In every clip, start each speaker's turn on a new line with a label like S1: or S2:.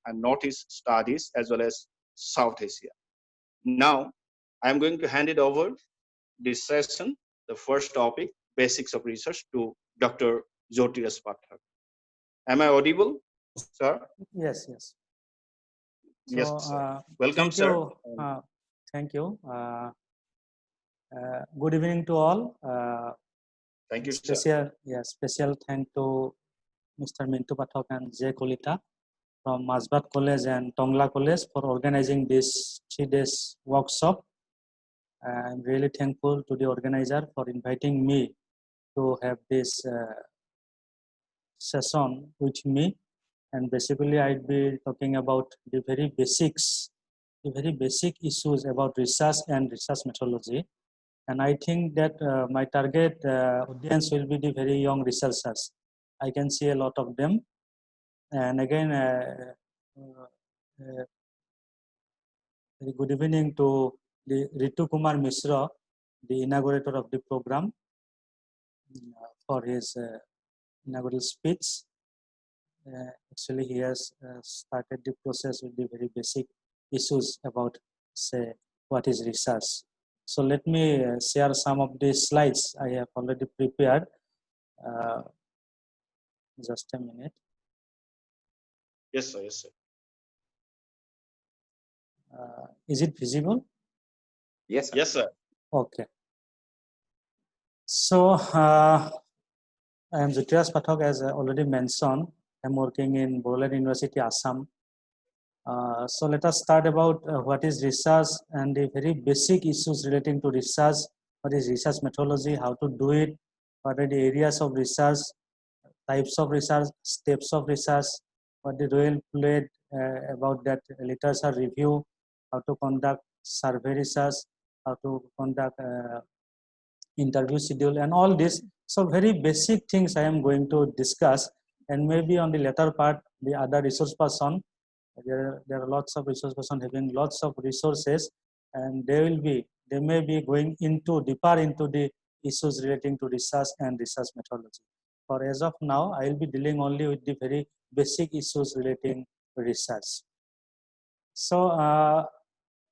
S1: and Northeast studies as well as South Asia. Now, I'm going to hand it over this session, the first topic, basics of research, to Dr. Jyotiras Pathak. Am I audible, sir?
S2: Yes, yes.
S1: Yes,
S2: So,
S1: sir. Welcome,
S2: thank
S1: sir.
S2: you. Thank you. Good evening to all.
S1: Thank you, sir.
S2: Special thank to Mr. Mintu Pathak and J. Kolita from Masbat College and Tongla College for organizing this 3 days workshop. I'm really thankful to the organizer for inviting me to have this session with me. And basically, I'd be talking about the very basic issues about research and research methodology. And I think that my target audience will be the very young researchers. I can see a lot of them. And again, very good evening to the Ritu Kumar Mishra, the inaugurator of the program, for his inaugural speech. Actually, he has started the process with the very basic issues about, say, what is research. So let me share some of the slides I have already prepared. Just a minute.
S1: Yes, sir. Yes, sir.
S2: Is it visible?
S1: Yes, sir. Yes, sir.
S2: Okay. So I am Jyotiras Pathak, as I already mentioned. I'm working in Boroleid University, Assam. So let us start about what is research and the very basic issues relating to research. What is research methodology, how to do it, what are the areas of research, types of research, steps of research, what the role played about that literature review, how to conduct survey research, how to conduct interview schedule, and all this. So very basic things I am going to discuss, and maybe on the later part, the other resource person, there are lots of resource person having lots of resources, and they may be going into deeper into the issues relating to research and research methodology. For as of now, I will be dealing only with the very basic issues relating to research. So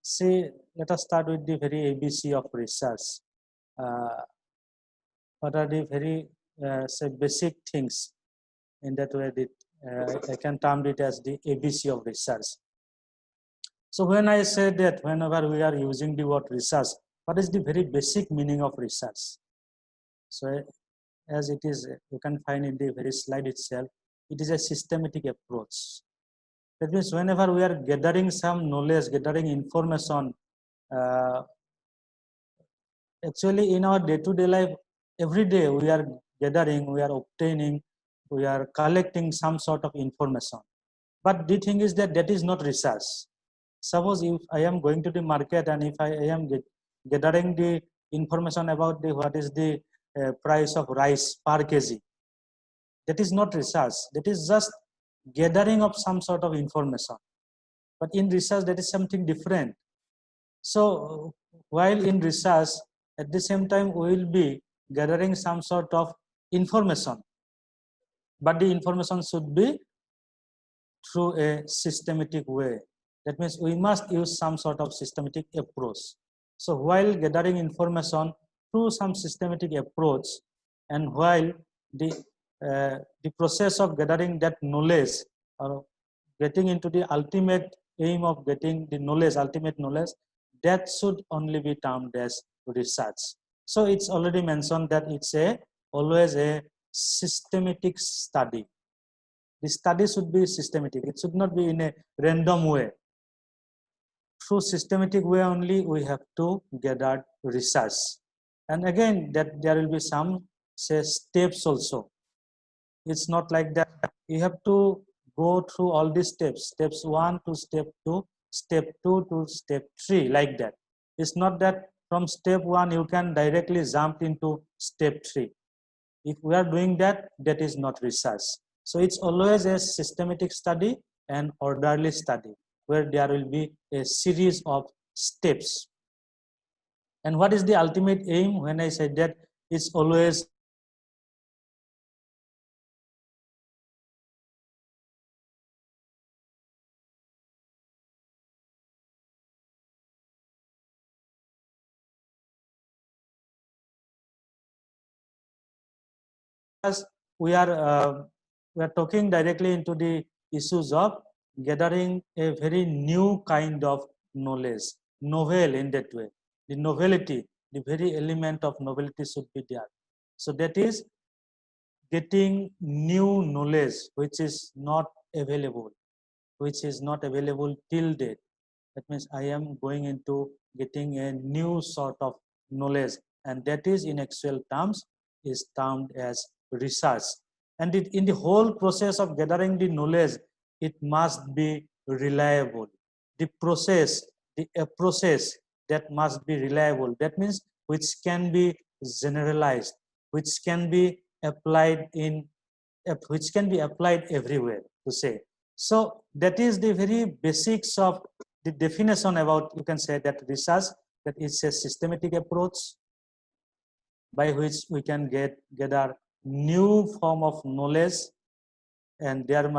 S2: see, let us start with the very ABC of research. What are the very say basic things? In that way, I can term it as the ABC of research. So when I say that whenever we are using the word research, what is the very basic meaning of research? So as it is, you can find in the very slide itself, it is a systematic approach. That means whenever we are gathering some knowledge, gathering information, actually in our day-to-day life, every day we are gathering, we are obtaining, we are collecting some sort of information. But the thing is that that is not research. Suppose if I am going to the market and if I am gathering the information about what is the price of rice per kg, that is not research. That is just gathering of some sort of information. But in research, that is something different. So while in research, at the same time, we will be gathering some sort of information. But the information should be through a systematic way. That means we must use some sort of systematic approach. So while gathering information through some systematic approach, and while the process of gathering that knowledge or getting into the ultimate aim of getting the knowledge, ultimate knowledge, that should only be termed as research. So it's already mentioned that it's always a systematic study. The study should be systematic. It should not be in a random way. Through systematic way only, we have to gather research. And again, that there will be some say steps also. It's not like that. You have to go through all these steps. Steps 1 to step 2, step 2 to step 3, like that. It's not that from step 1 you can directly jump into step 3. If we are doing that, that is not research. So it's always a systematic study and orderly study where there will be a series of steps. And what is the ultimate aim? When I say that, it's always we are talking directly into the issues of gathering a very new kind of knowledge, novel in that way. The novelty, the very element of novelty should be there. So that is getting new knowledge which is not available, till date. That means I am going into getting a new sort of knowledge, and that is in actual terms is termed as research. And in the whole process of gathering the knowledge, it must be reliable. The process, a process that must be reliable. That means which can be generalized, which can be applied everywhere, to say. So that is the very basics of the definition about, you can say that research, that is a systematic approach by which we can gather new form of knowledge, and there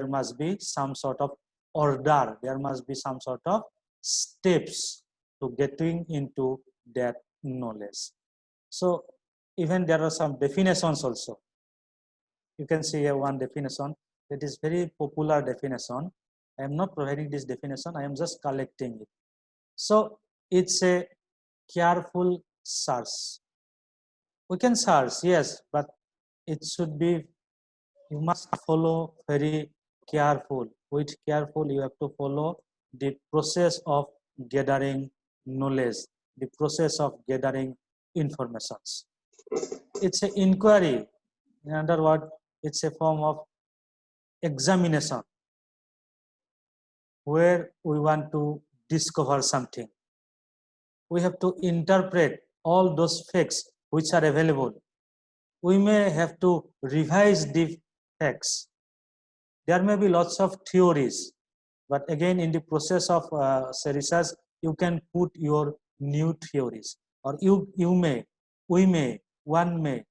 S2: must be some sort of order, there must be some sort of steps to getting into that knowledge. So even there are some definitions also. You can see here one definition that is very popular definition. I am not providing this definition, I am just collecting it. So it's a careful search. We can search, yes, but it should be, you must follow very careful. With careful, you have to follow the process of gathering knowledge, the process of gathering informations. It's an inquiry. In other words, it's a form of examination where we want to discover something. We have to interpret all those facts which are available. We may have to revise the facts. There may be lots of theories, but again, in the process of research, you can put your new theories, or one may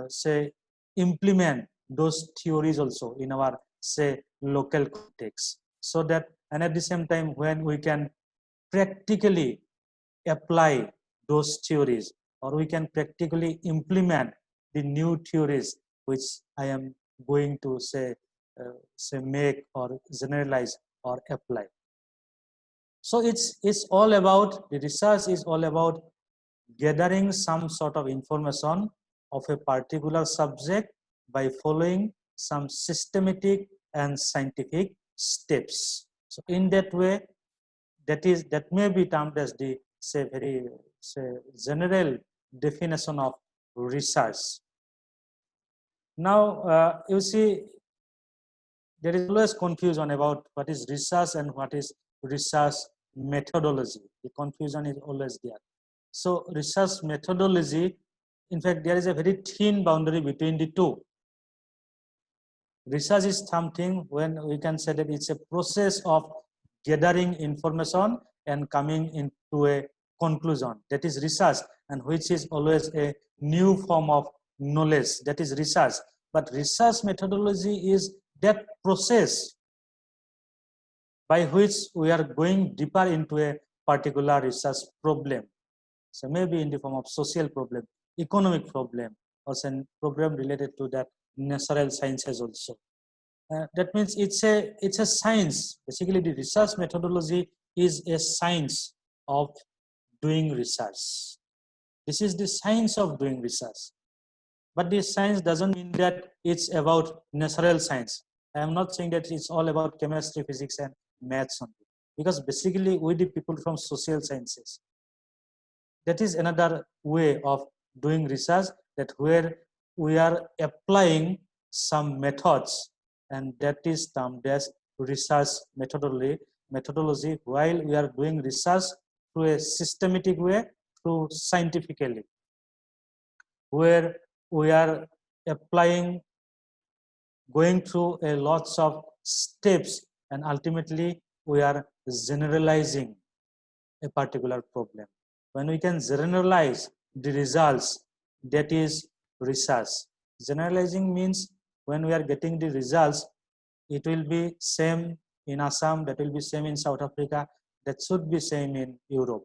S2: say implement those theories also in our, say, local context, so that, and at the same time, when we can practically apply those theories, or we can practically implement the new theories which I am going to say make or generalize or apply. So it's all about, the research is all about gathering some sort of information of a particular subject by following some systematic and scientific steps. So in that way, that may be termed as the, say, very, say, general definition of research. Now you see, there is always confusion about what is research and what is research methodology. The confusion is always there. So research methodology, in fact, there is a very thin boundary between the two. Research is something when we can say that it's a process of gathering information and coming into a conclusion. That is research, and which is always a new form of knowledge. That is research. But research methodology is that process by which we are going deeper into a particular research problem. So maybe in the form of social problem, economic problem, or some problem related to that natural sciences also. That means it's a science. Basically, the research methodology is a science of doing research. This is the science of doing research. But this science doesn't mean that it's about natural science. I am not saying that it's all about chemistry, physics, and maths only. Because basically, we the people from social sciences. That is another way of doing research, that where we are applying some methods, and that is termed as research methodology, while we are doing research through a systematic way, through scientifically, where we are applying, going through a lots of steps, and ultimately we are generalizing a particular problem. When we can generalize the results, that is research. Generalizing means when we are getting the results, it will be same in Assam, that will be same in South Africa, that should be same in Europe.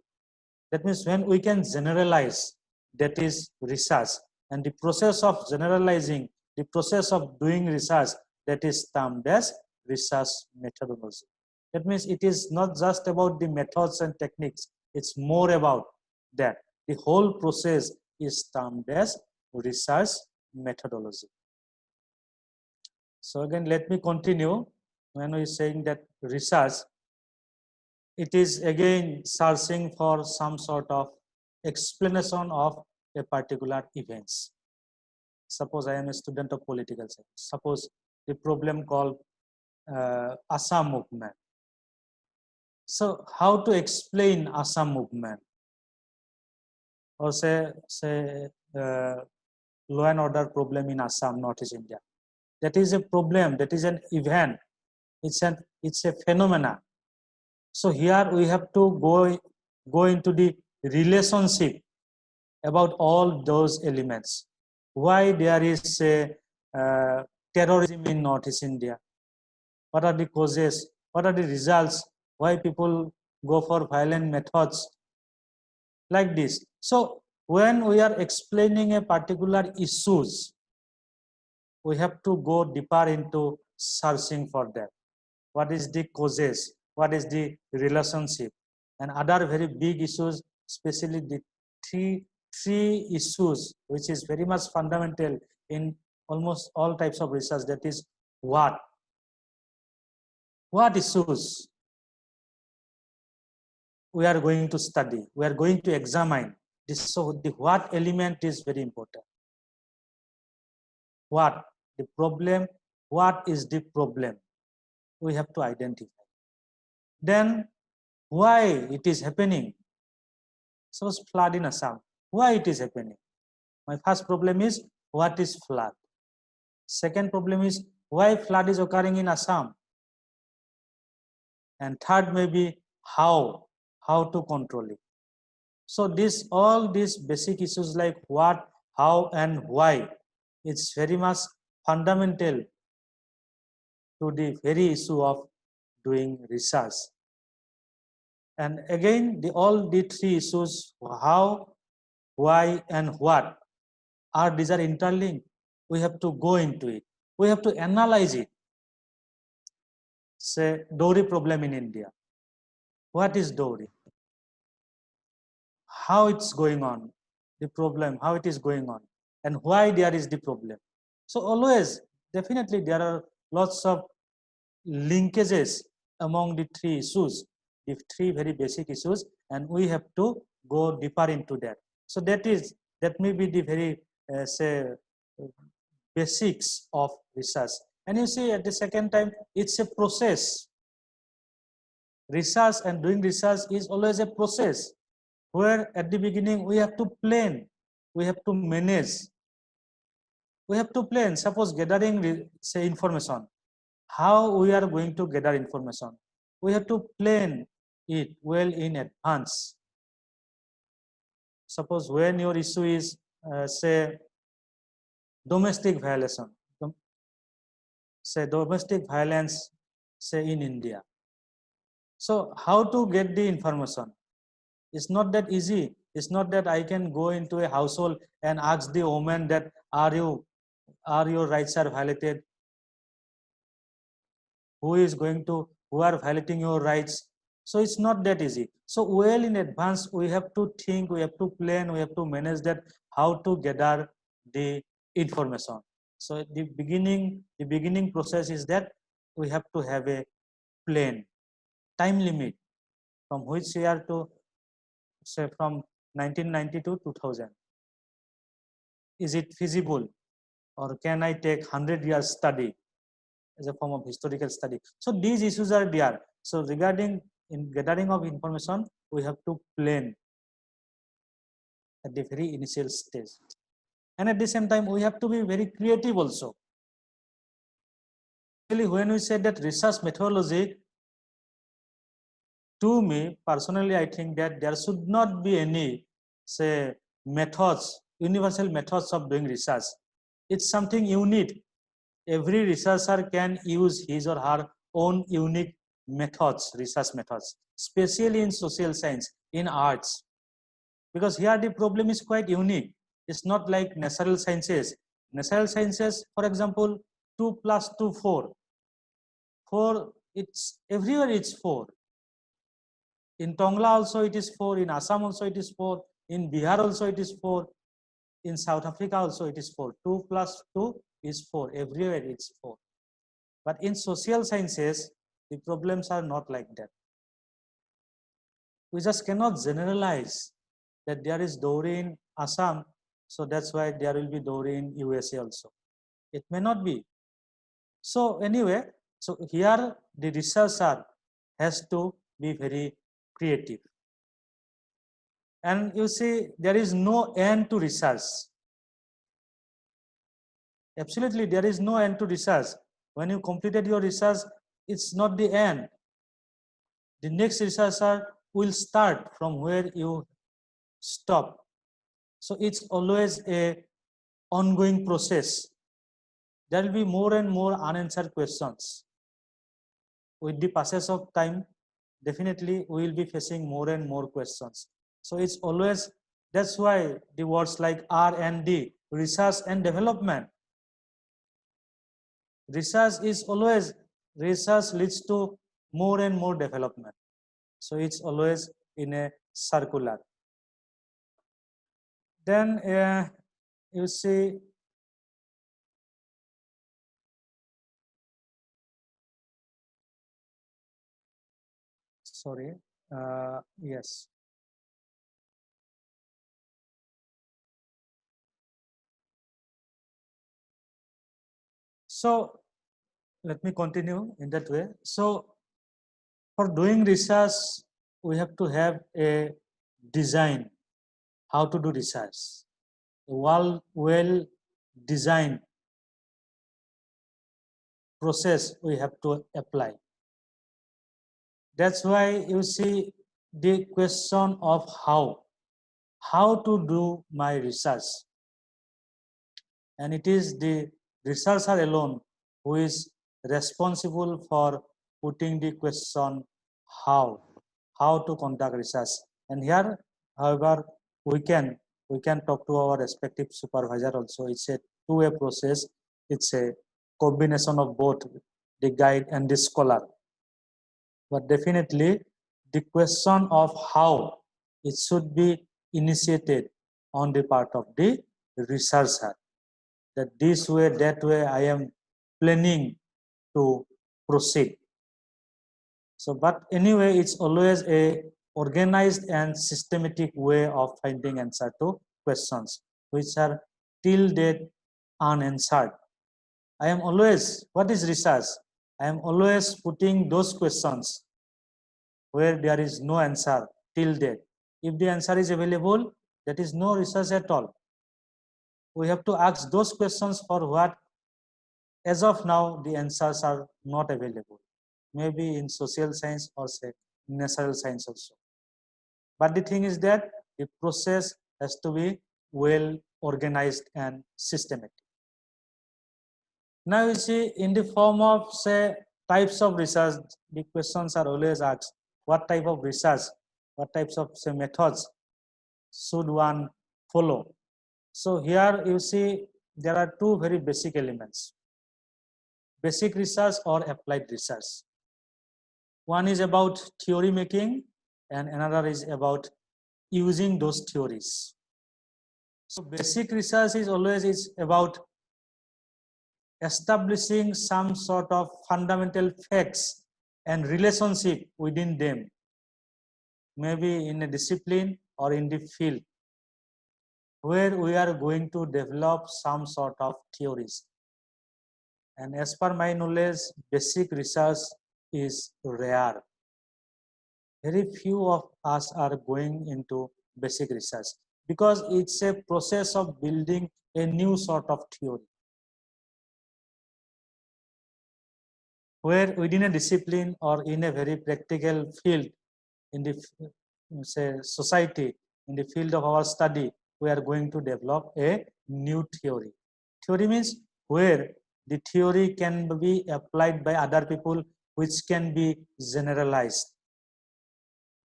S2: That means when we can generalize, that is research. And the process of generalizing, the process of doing research, that is termed as research methodology. That means it is not just about the methods and techniques, it's more about that. The whole process is termed as research methodology. So again, let me continue. When we are saying that research, it is again searching for some sort of explanation of a particular events. Suppose I am a student of political science. Suppose the problem called Assam movement. So how to explain Assam movement? Or say law and order problem in Assam, Northeast India. That is a problem, that is an event, it's a phenomena. So here we have to go into the relationship about all those elements. Why there is a terrorism in Northeast India? What are the causes? What are the results? Why people go for violent methods? Like this. So when we are explaining a particular issues, we have to go deeper into searching for that. What is the causes? What is the relationship? And other very big issues, especially the three issues, which is very much fundamental in almost all types of research, that is what issues we are going to study, we are going to examine this. So the what element is very important. What the problem, what is the problem, we have to identify. Then why it is happening. Suppose flood in Assam, why it is happening? My first problem is what is flood. Second problem is why flood is occurring in Assam. And third may be how to control it. So all these basic issues like what, how and why, it's very much fundamental to the very issue of doing research. And again, all the three issues, how, why and what, these are interlinked. We have to go into it. We have to analyze it. Say dowry problem in India. What is dowry? How it's going on, the problem, how it is going on, and why there is the problem. So always, definitely there are lots of linkages among the three issues, the three very basic issues, and we have to go deeper into that. So that may be the very basics of research. And you see, at the second time, it's a process. Research and doing research is always a process, where at the beginning we have to plan, we have to manage, we have to plan. Suppose gathering information, how we are going to gather information, we have to plan it well in advance. Suppose when your issue is domestic violation, domestic violence in India. So how to get the information? It's not that easy. It's not that I can go into a household and ask the woman that are your rights are violated? Who are violating your rights? So it's not that easy. So well in advance, we have to think, we have to plan, we have to manage that, how to gather the information. So the beginning process is that we have to have a plan, time limit, from which year to say from 1990 to 2000. Is it feasible, or can I take 100 years study as a form of historical study? So these issues are there. So regarding in gathering of information, we have to plan at the very initial stage. And at the same time, we have to be very creative also. Actually, when we say that research methodology, to me personally, I think that there should not be any methods, universal methods of doing research. It's something unique. Every researcher can use his or her own unique methods, research methods, especially in social science, in arts, because here the problem is quite unique. It's not like natural sciences. Natural sciences, for example, 2 plus 2, 4. 4, it's everywhere it's 4. In Tongla also it is 4, in Assam also it is 4, in Bihar also it is 4, in South Africa also it is 4. 2 plus 2 is 4, everywhere it's 4. But in social sciences, the problems are not like that. We just cannot generalize that there is Dowry in Assam, so that's why there will be Dowry in USA also. It may not be. So anyway, so here the researcher has to be very creative. And you see, there is no end to research. Absolutely, there is no end to research. When you completed your research, it's not the end. The next researcher will start from where you stop. So it's always a ongoing process. There will be more and more unanswered questions. With the passage of time, definitely we will be facing more and more questions. So it's always, that's why the words like R&D, research and development. Research is always, research leads to more and more development. So it's always in a circular. Then you see, sorry, yes. So let me continue in that way. So for doing research, we have to have a design, how to do research. A well designed process we have to apply. That's why you see the question of how to do my research. And it is the researcher alone who is responsible for putting the question how to conduct research. And here, however, we can talk to our respective supervisor also. It's a two-way process. It's a combination of both the guide and the scholar. But definitely, the question of how it should be initiated on the part of the researcher. That this way, that way, I am planning to proceed. So, but anyway, it's always a organized and systematic way of finding answer to questions, which are till date unanswered. I am always, what is research? I am always putting those questions where there is no answer till date. If the answer is available, that is no research at all. We have to ask those questions for what, as of now, the answers are not available. Maybe in social science or say natural science also. But the thing is that the process has to be well organized and systematic. Now you see, in the form of say types of research, the questions are always asked, what type of research, what types of say methods should one follow? So here you see there are two very basic elements, basic research or applied research. One is about theory making and another is about using those theories. So basic research is always about establishing some sort of fundamental facts and relationship within them, maybe in a discipline or in the field, where we are going to develop some sort of theories. And as per my knowledge, basic research is rare. Very few of us are going into basic research because it's a process of building a new sort of theory, where within a discipline or in a very practical field in the say society, in the field of our study, we are going to develop a new theory. Theory means where the theory can be applied by other people, which can be generalized.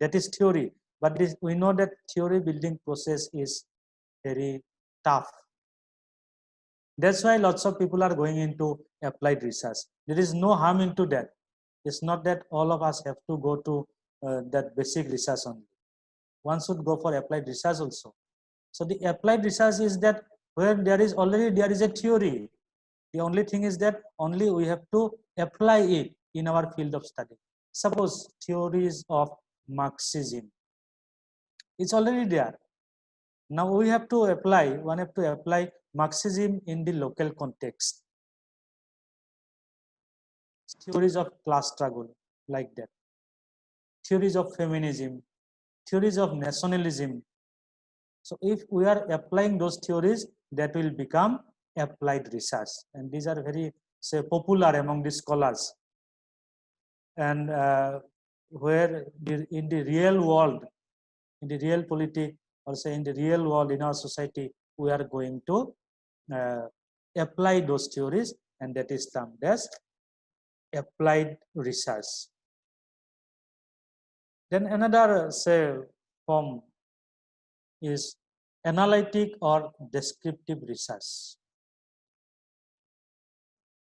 S2: That is theory. But we know that theory building process is very tough. That's why lots of people are going into applied research. There is no harm into that. It's not that all of us have to go to that basic research only. One should go for applied research also. So the applied research is that where there is a theory. The only thing is that only we have to apply it in our field of study. Suppose theories of Marxism. It's already there. Now we have to apply, one have to apply Marxism in the local context. Theories of class struggle, like that. Theories of feminism, theories of nationalism. So if we are applying those theories, that will become applied research. And these are very, say, popular among the scholars. And where in the real world, in the real politics, or say in the real world in our society, we are going to apply those theories, and that is termed as applied research. Then another, say, form is analytic or descriptive research.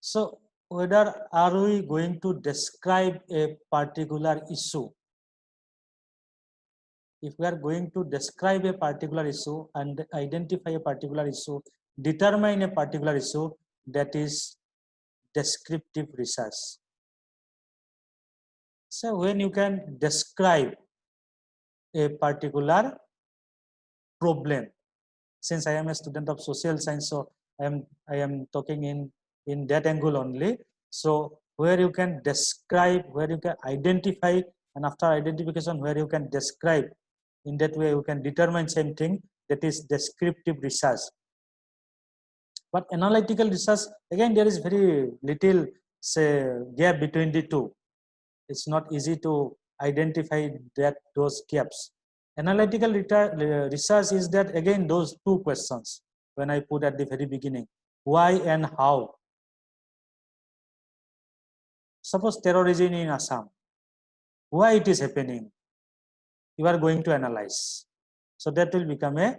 S2: So whether are we going to describe a particular issue? If we are going to describe a particular issue and identify a particular issue, determine a particular issue, that is descriptive research. So when you can describe a particular problem, since I am a student of social science, so I am talking in that angle only. So where you can describe, where you can identify, and after identification, where you can describe, in that way you can determine same thing, that is descriptive research. But analytical research, again, there is very little, say, gap between the two. It's not easy to identify those gaps. Analytical research is that, again, those two questions when I put at the very beginning, why and how. Suppose terrorism in Assam, why it is happening, you are going to analyze. So that will become a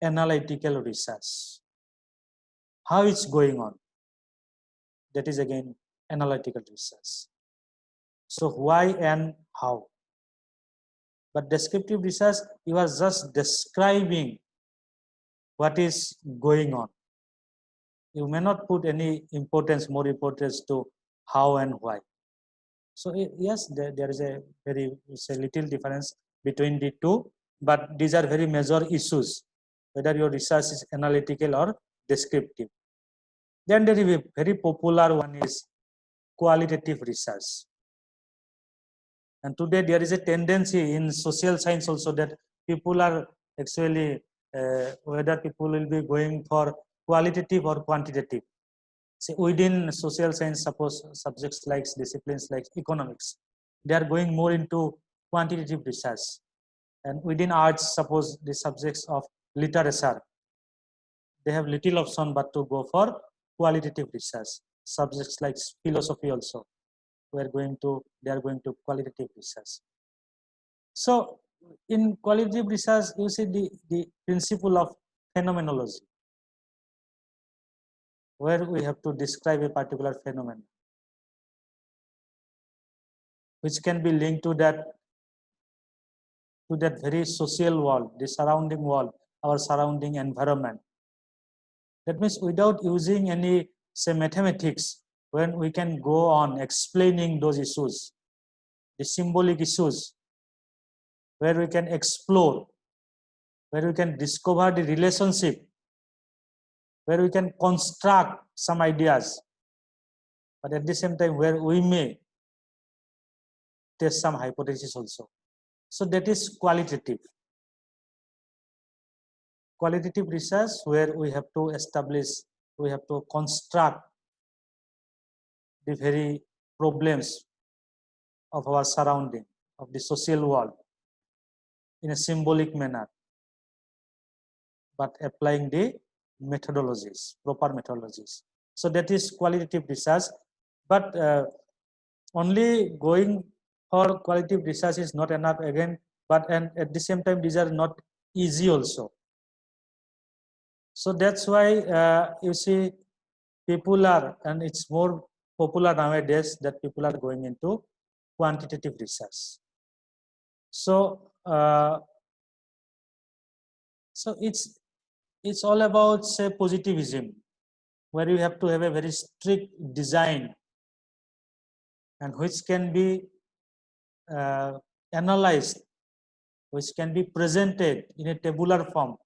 S2: analytical research. How it's going on, that is again analytical research. So why and how. But descriptive research, you are just describing what is going on. You may not put any importance, more importance to how and why. So yes, there is a very, say, little difference between the two, but these are very major issues, whether your research is analytical or descriptive. Then there is a very popular one is qualitative research. And today there is a tendency in social science also that people are actually, whether people will be going for qualitative or quantitative. Say within social science, suppose subjects like disciplines like economics, they are going more into quantitative research. And within arts, suppose the subjects of literature, they have little option but to go for qualitative research. Subjects like philosophy also, they are going to qualitative research. So in qualitative research, you see the principle of phenomenology, where we have to describe a particular phenomenon, which can be linked to that very social world, the surrounding world, our surrounding environment. That means without using any, say, mathematics, when we can go on explaining those issues, the symbolic issues, where we can explore, where we can discover the relationship, where we can construct some ideas, but at the same time where we may test some hypothesis also. So that is qualitative. Qualitative research, where we have to establish, we have to construct the very problems of our surrounding, of the social world, in a symbolic manner, but applying the methodologies, proper methodologies. So that is qualitative research, but only going for qualitative research is not enough again, but and at the same time these are not easy also. So that's why you see people are, and it's more popular nowadays that people are going into quantitative research. So so it's all about, say, positivism, where you have to have a very strict design and which can be analyzed, which can be presented in a tabular form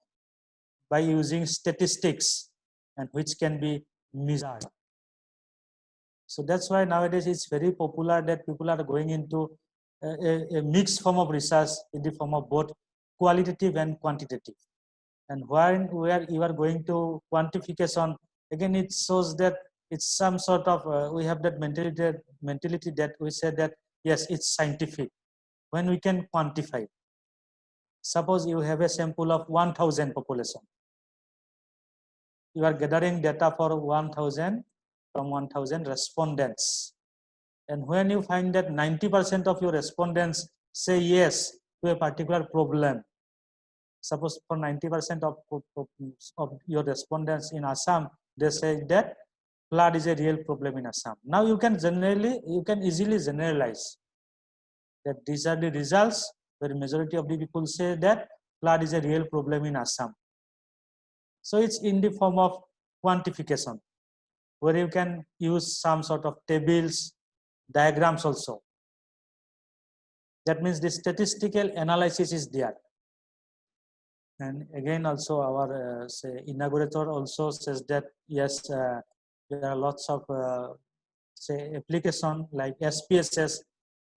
S2: by using statistics and which can be measured. So that's why nowadays it's very popular that people are going into a mixed form of research in the form of both qualitative and quantitative. And where you are going to quantification, again it shows that it's some sort of we have that mentality that we say that yes, it's scientific when we can quantify. Suppose you have a sample of 1000 population, you are gathering data for 1000 from 1000 respondents, and when you find that 90% of your respondents say yes to a particular problem, suppose for 90% of your respondents in Assam, they say that flood is a real problem in Assam. Now you can easily generalize that these are the results where majority of the people say that flood is a real problem in Assam. So it's in the form of quantification, where you can use some sort of tables, diagrams also. That means the statistical analysis is there. And again, also our say inaugurator also says that yes, there are lots of say application like SPSS,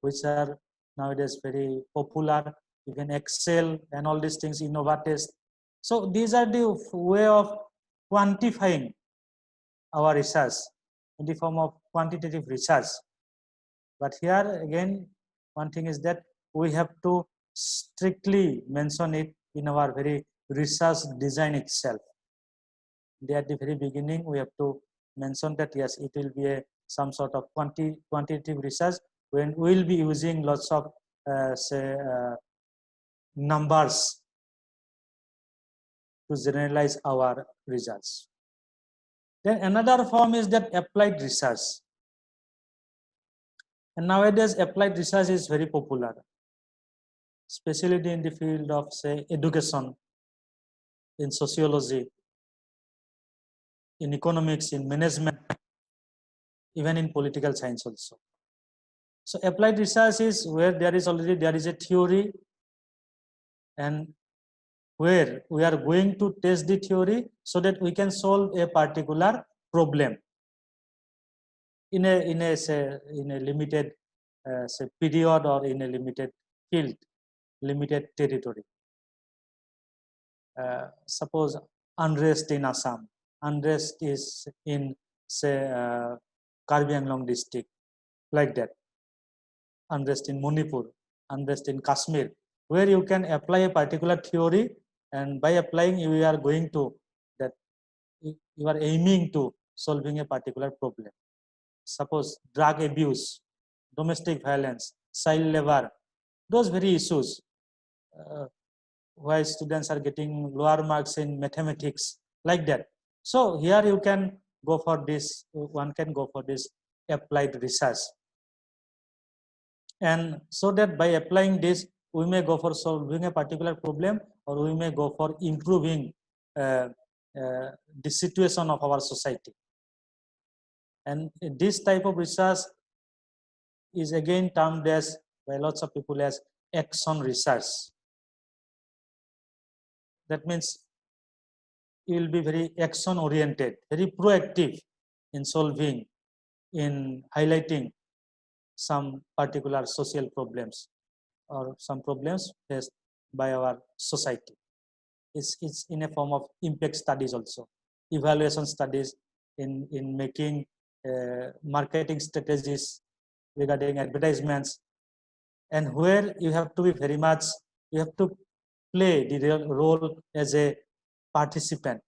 S2: which are nowadays very popular. Even Excel and all these things, Innovatest. So these are the way of quantifying our research in the form of quantitative research. But here again, one thing is that we have to strictly mention it in our very research design itself. At the very beginning, we have to mention that yes, it will be some sort of quantitative research when we will be using lots of say numbers to generalize our results. Then another form is that applied research. And nowadays, applied research is very popular, especially in the field of, say, education, in sociology, in economics, in management, even in political science also. So applied research is where there is a theory, and where we are going to test the theory so that we can solve a particular problem in a limited say period or in a limited field, limited territory. Suppose unrest in Assam, unrest is in, say, Karbi Anglong district, like that. Unrest in Manipur, unrest in Kashmir, where you can apply a particular theory, and by applying you are going to that you are aiming to solving a particular problem. Suppose drug abuse, domestic violence, child labor, those very issues. Why students are getting lower marks in mathematics, like that. So here you can go for this, one can go for this applied research. And so that by applying this, we may go for solving a particular problem, or we may go for improving the situation of our society. And this type of research is again termed as, by lots of people, as action research. That means you will be very action oriented, very proactive in solving, in highlighting some particular social problems or some problems faced by our society. It's in a form of impact studies also, evaluation studies in making marketing strategies regarding advertisements, and where you have to be very much, you have to play the real role as a participant,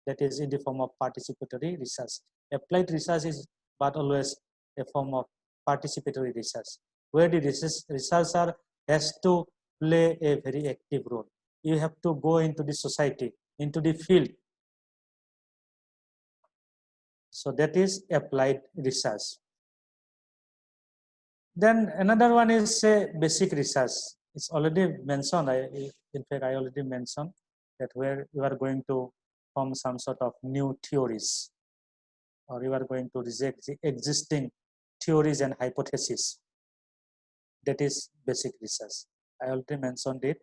S2: that is in the form of participatory research. Applied research is but always a form of participatory research, where the researcher has to play a very active role. You have to go into the society, into the field, So that is applied research. Then another one is basic research. It's already mentioned. In fact, I already mentioned that where you are going to form some sort of new theories, or you are going to reject the existing theories and hypotheses. That is basic research. I already mentioned it.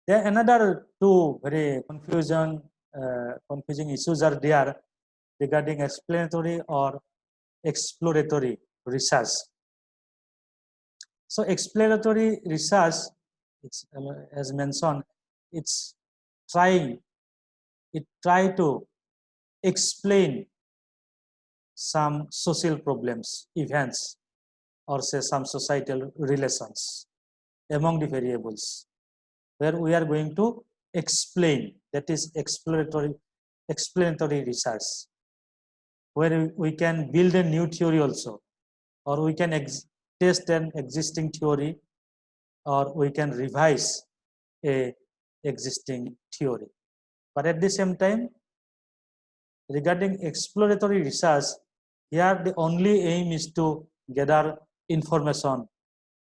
S2: There another two very confusing issues are there regarding explanatory or exploratory research. So exploratory research, it's, as mentioned, it's try to explain some social problems, events, or say some societal relations among the variables, where we are going to explain. That is explanatory research, where we can build a new theory also, or we can test an existing theory, or we can revise a existing theory. But at the same time, regarding exploratory research, here the only aim is to gather information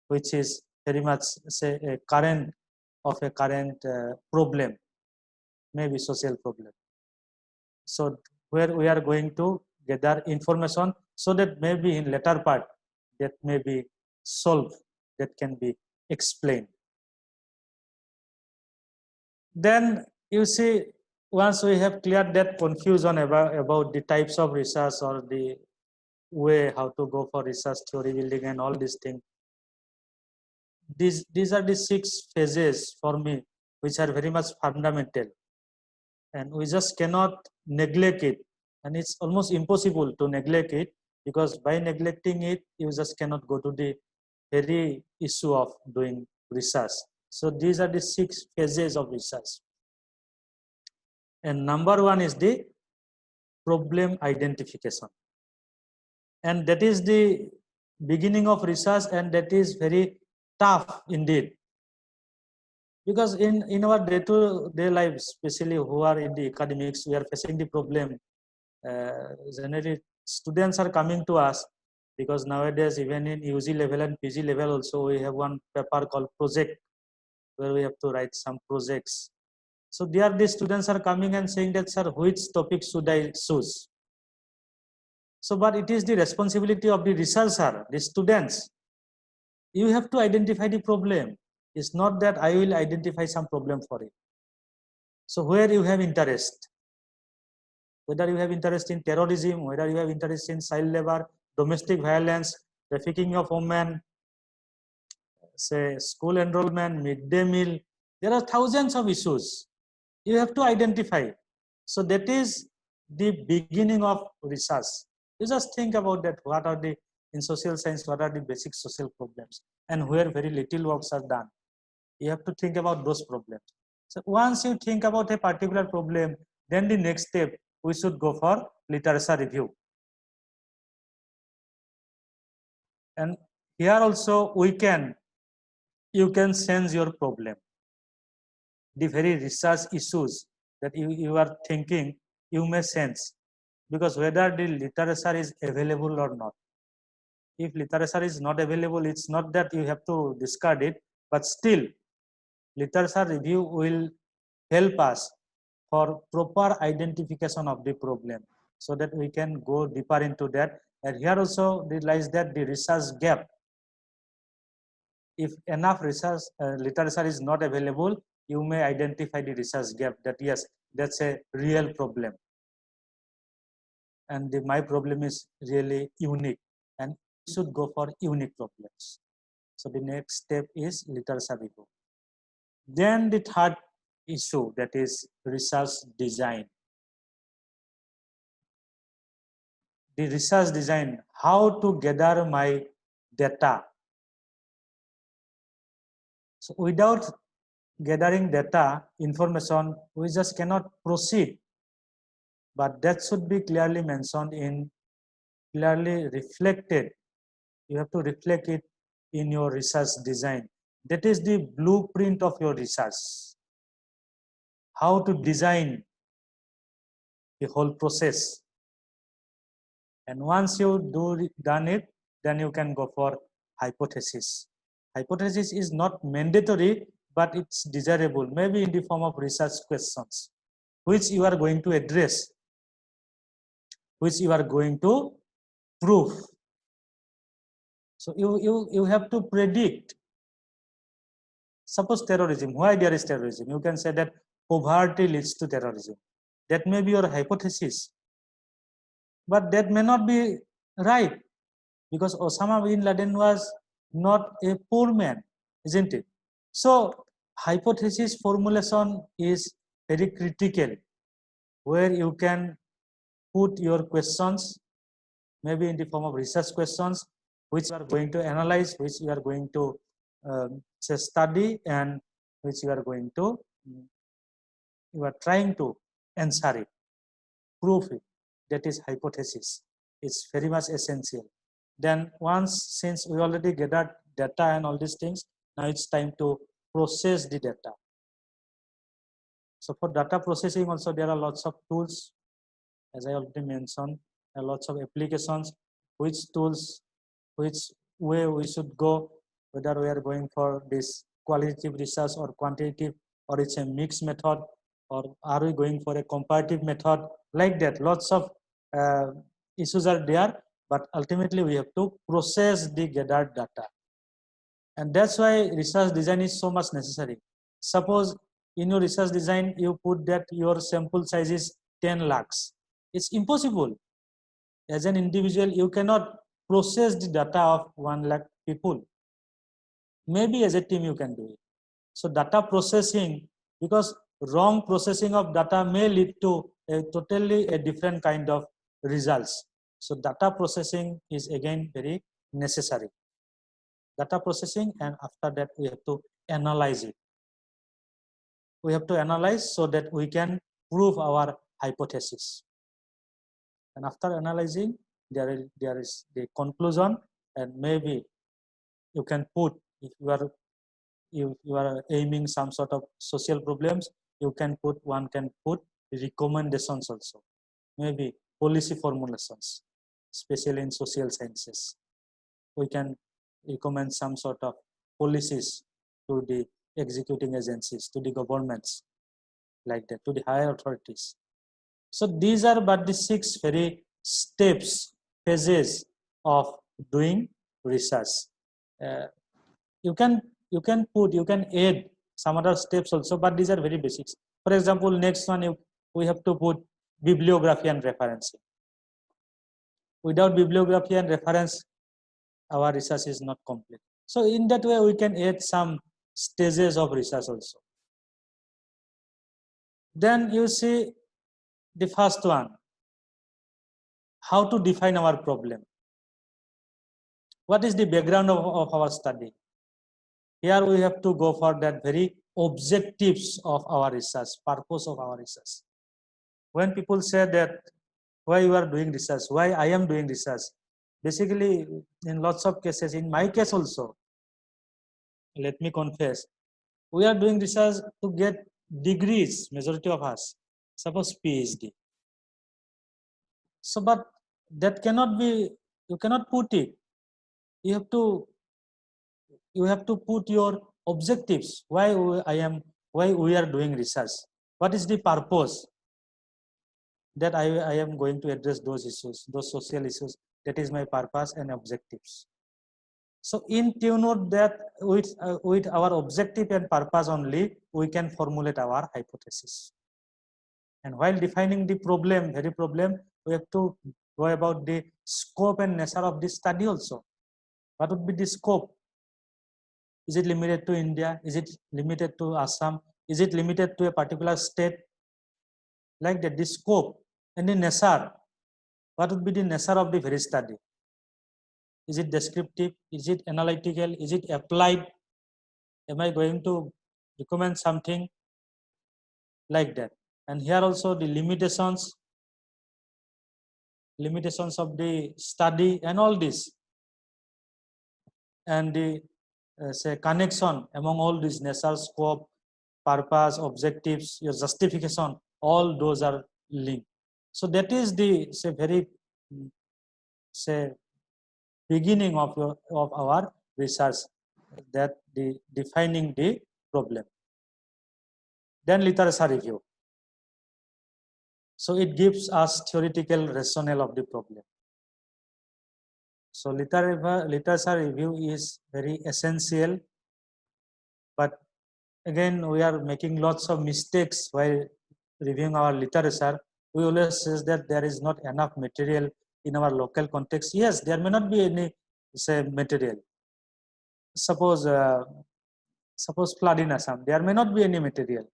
S2: which is very much say a current problem, maybe social problem. So where we are going to gather information so that maybe in later part that may be solved, that can be explained. Then you see, once we have cleared that confusion about the types of research or the way how to go for research theory building and all these things, these are the 6 phases for me which are very much fundamental, and we just cannot neglect it, and it's almost impossible to neglect it, because by neglecting it you just cannot go to the very issue of doing research. So these are the 6 phases of research, and number 1 is the problem identification, and that is the beginning of research, and that is very tough indeed, because in our day-to-day life, especially who are in the academics, we are facing the problem. Generally students are coming to us, because nowadays even in UG level and PG level also we have one paper called project, where we have to write some projects. So there the students are coming and saying that, sir, which topic should I choose? So but it is the responsibility of the researcher, the students. You have to identify the problem. It's not that I will identify some problem for it. So where you have interest, whether you have interest in terrorism, whether you have interest in child labor, domestic violence, trafficking of women, say school enrollment, midday meal, there are thousands of issues. You have to identify. So that is the beginning of research. You just think about that, what are the, in social science, what are the basic social problems, and where very little works are done. You have to think about those problems. So once you think about a particular problem, then the next step, we should go for literature review. And here also you can sense your problem. The very research issues that you are thinking, you may sense, because whether the literature is available or not. If literature is not available, it's not that you have to discard it, but still literature review will help us for proper identification of the problem, so that we can go deeper into that. And here also lies that the research gap. If enough research literature is not available, you may identify the research gap, that yes, that's a real problem, and my problem is really unique, and you should go for unique problems. So the next step is literature review. Then the third issue, that is research design. The research design, how to gather my data. So without gathering data, information, we just cannot proceed. But that should be clearly mentioned clearly reflected. You have to reflect it in your research design. That is the blueprint of your research. How to design the whole process. And once you done it, then you can go for hypothesis. Hypothesis is not mandatory, but it's desirable, maybe in the form of research questions, which you are going to address, which you are going to prove. So you have to predict. Suppose terrorism, why there is terrorism? You can say that poverty leads to terrorism. That may be your hypothesis, but that may not be right, because Osama bin Laden was not a poor man, isn't it? So hypothesis formulation is very critical, where you can put your questions, maybe in the form of research questions, which you are going to analyze, which you are going to say study, and which you are going to, you are trying to answer it, prove it. That is hypothesis. It's very much essential. Then once, since we already gathered data and all these things, now it's time to process the data. So for data processing also, there are lots of tools, as I already mentioned, there are lots of applications, which tools, which way we should go, whether we are going for this qualitative research or quantitative, or it's a mixed method, or are we going for a comparative method, like that. Lots of issues are there, but ultimately we have to process the gathered data. And that's why research design is so much necessary. Suppose in your research design, you put that your sample size is 10 lakhs. It's impossible. As an individual, you cannot process the data of 1 lakh people. Maybe as a team you can do it. So data processing, because wrong processing of data may lead to a totally a different kind of results. So data processing is again very necessary. Data processing, and after that we have to analyze it. We have to analyze so that we can prove our hypothesis. And after analyzing, there is the conclusion, and maybe you can put, if you are aiming some sort of social problems, one can put recommendations also, maybe policy formulations, especially in social sciences. We can recommend some sort of policies to the executing agencies, to the governments, like that, to the higher authorities. So these are but the 6 very steps, phases of doing research. You can add some other steps also, but these are very basics. For example, next one, we have to put bibliography and referencing. Without bibliography and reference, our research is not complete. So in that way, we can add some stages of research also. Then you see the first one, how to define our problem. What is the background of our study? Here we have to go for that very objectives of our research, purpose of our research. When people say that, why you are doing research, why I am doing research, basically in lots of cases, in my case also, let me confess, we are doing research to get degrees, majority of us, suppose PhD. So, but that cannot be, you cannot put it. You have to put your objectives, why we are doing research. What is the purpose? That I am going to address those issues, those social issues. That is my purpose and objectives. So in tune with that, with our objective and purpose only, we can formulate our hypothesis. And while defining the problem, very problem, we have to go about the scope and nature of the study also. What would be the scope? Is it limited to India? Is it limited to Assam? Is it limited to a particular state? Like that, the scope and the nature. What would be the nature of the very study? Is it descriptive? Is it analytical? Is it applied? Am I going to recommend something? Like that. And here also the limitations of the study and all this. And the say connection among all these nature, scope, purpose, objectives, your justification, all those are linked. So that is the say very say beginning of our research, that the defining the problem. Then literature review. So it gives us theoretical rationale of the problem. So literature review is very essential, but again we are making lots of mistakes while reviewing our literature. We always say that there is not enough material in our local context. Yes, there may not be any say material. Suppose flood in Assam, there may not be any material.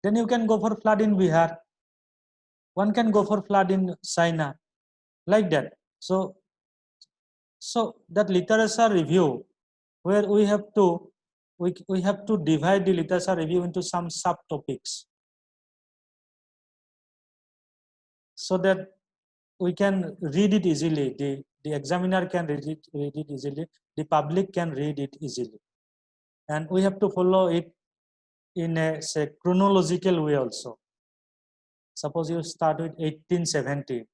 S2: Then you can go for flood in Bihar. One can go for flood in China, like that. So that literature review, where we have to divide the literature review into some subtopics, so that we can read it easily. The examiner can read it easily. The public can read it easily, and we have to follow it in a say chronological way also. Suppose you start with 1870,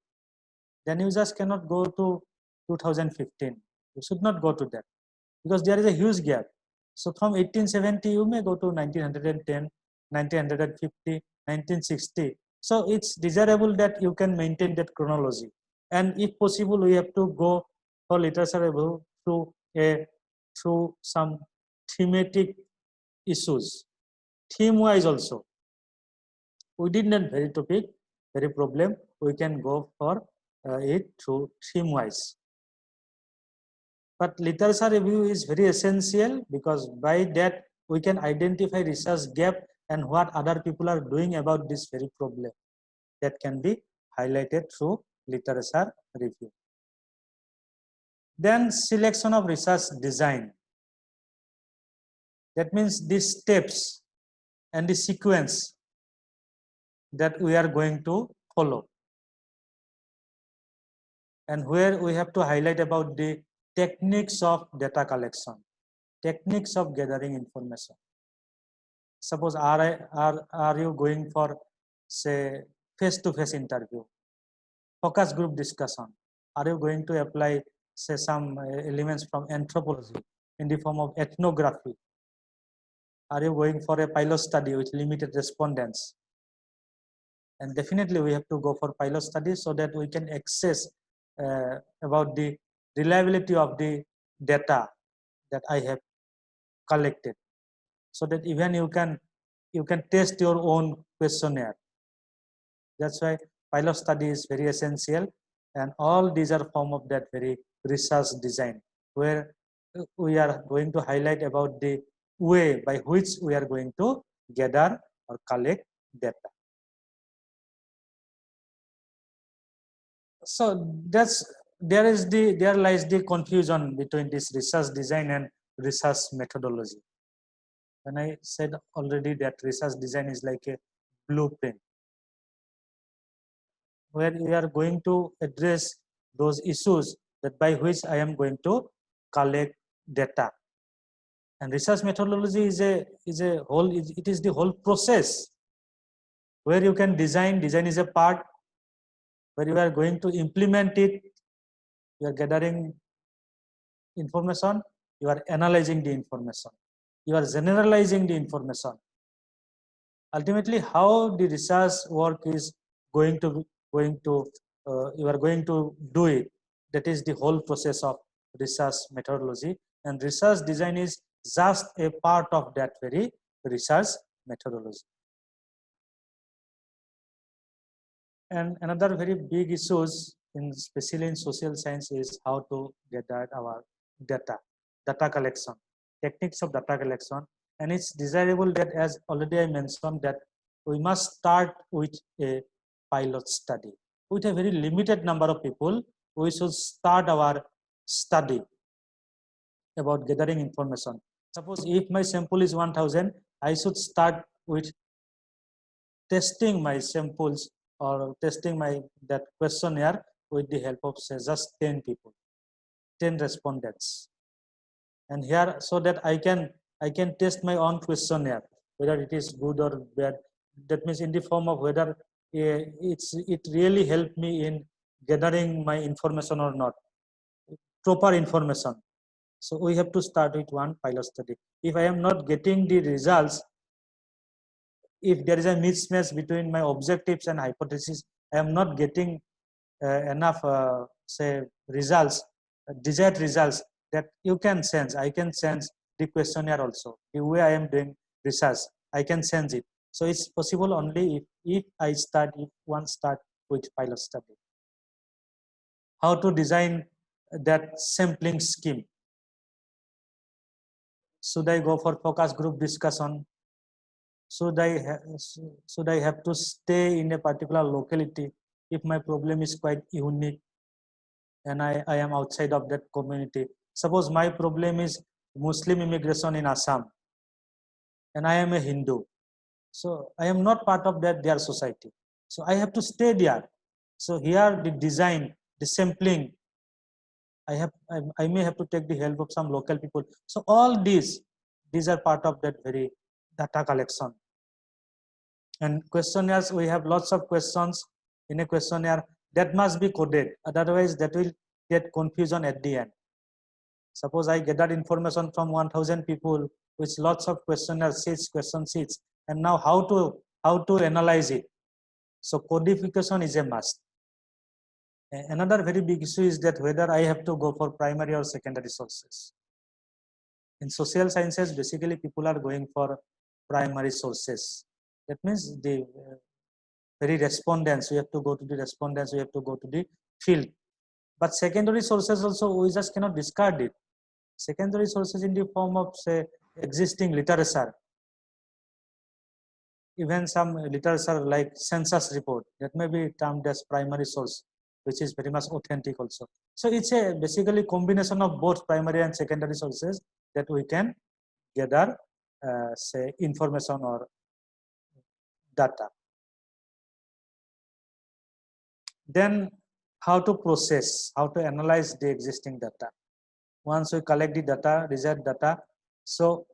S2: then you just cannot go to 2015. You should not go to that, because there is a huge gap. So from 1870 you may go to 1910, 1950, 1960. So it's desirable that you can maintain that chronology, and if possible we have to go for literature review through some thematic issues, theme wise also. We did not very topic, very problem, we can go for it through theme wise. But literature review is very essential, because by that we can identify research gap and what other people are doing about this very problem, that can be highlighted through literature review. Then selection of research design. That means the steps and the sequence that we are going to follow, and where we have to highlight about the techniques of data collection, techniques of gathering information. Suppose are you going for say face-to-face interview, focus group discussion? Are you going to apply say some elements from anthropology in the form of ethnography? Are you going for a pilot study with limited respondents? And definitely we have to go for pilot studies, so that we can access about the reliability of the data that I have collected, so that even you can test your own questionnaire. That's why pilot study is very essential, and all these are form of that very research design, where we are going to highlight about the way by which we are going to gather or collect data. So there lies the confusion between this research design and research methodology. And I said already that research design is like a blueprint, where we are going to address those issues that by which I am going to collect data. And research methodology is a whole, it is the whole process where you can design is a part, where you are going to implement it. You are gathering information, you are analyzing the information, you are generalizing the information. Ultimately, how the research work is going to you are going to do it, that is the whole process of research methodology. And research design is just a part of that very research methodology. And another very big issues especially in social science is how to gather our data collection, techniques of data collection. And it's desirable that, as already I mentioned, that we must start with a pilot study. With a very limited number of people, we should start our study about gathering information. Suppose if my sample is 1000, I should start with testing my samples or testing that questionnaire with the help of say just 10 people, 10 respondents. And here, so that I can test my own questionnaire, whether it is good or bad. That means in the form of whether it really helped me in gathering my information or not. proper information. So we have to start with one pilot study. If I am not getting the results, if there is a mismatch between my objectives and hypothesis, I am not getting enough say results, desired results that you can sense. I can sense the questionnaire also. The way I am doing research, I can sense it. So it's possible only if one start with pilot study. How to design that sampling scheme? Should I go for focus group discussion? Should I have to stay in a particular locality if my problem is quite unique and I am outside of that community? Suppose my problem is Muslim immigration in Assam and I am a Hindu. So I am not part of their society. So I have to stay there. So here the design, the sampling, I may have to take the help of some local people. So all these are part of that very data collection. And questionnaires, we have lots of questions in a questionnaire that must be coded. Otherwise, that will get confusion at the end. Suppose I gather information from 1,000 people with lots of questionnaire sheets, question sheets, and now how to analyze it. So codification is a must. Another very big issue is that whether I have to go for primary or secondary sources. In social sciences, basically people are going for primary sources. That means the very respondents, we have to go to the respondents, we have to go to the field. But secondary sources also, we just cannot discard it. Secondary sources in the form of, say, existing literature. Even some literature like census report, that may be termed as primary source, which is very much authentic also. So it's a basically combination of both primary and secondary sources that we can gather, say, information or data. Then how to process, how to analyze the existing data. Once we collect the data, result data, so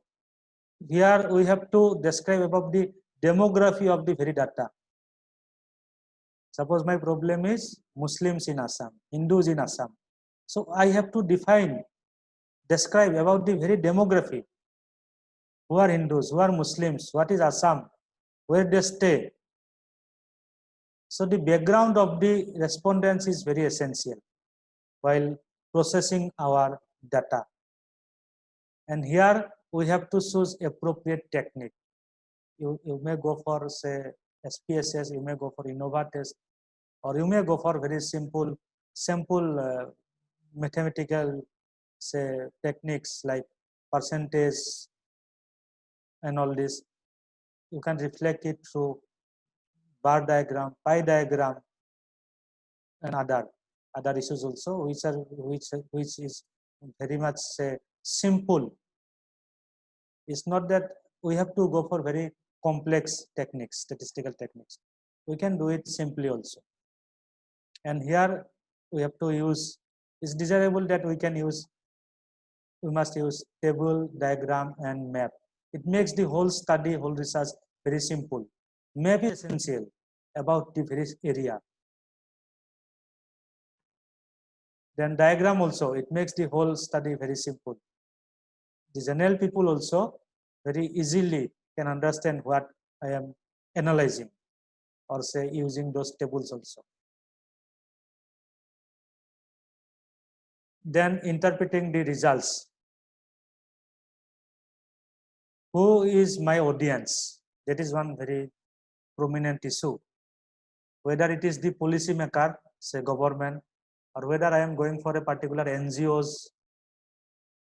S2: here we have to describe about the demography of the very data. Suppose my problem is Muslims in Assam, Hindus in Assam. So I have to describe about the very demography. Who are Hindus, who are Muslims, what is Assam, where they stay. So the background of the respondents is very essential while processing our data. And here we have to choose appropriate technique. You may go for, say, SPSS, you may go for INNOVA test, or you may go for very simple mathematical, say, techniques like percentage and all this. You can reflect it through bar diagram, pie diagram, and other issues also, which is very much, say, simple. It's not that we have to go for very complex techniques, statistical techniques. We can do it simply also. And here we have to use, it's desirable that we must use table, diagram, and map. It makes the whole study, whole research very simple. Map is essential about the very area. Then diagram also, it makes the whole study very simple. The general people also very easily can understand what I am analyzing, or say using those tables also. Then interpreting the results. Who is my audience? That is one very prominent issue. Whether it is the policy maker, say government, or whether I am going for a particular NGOs,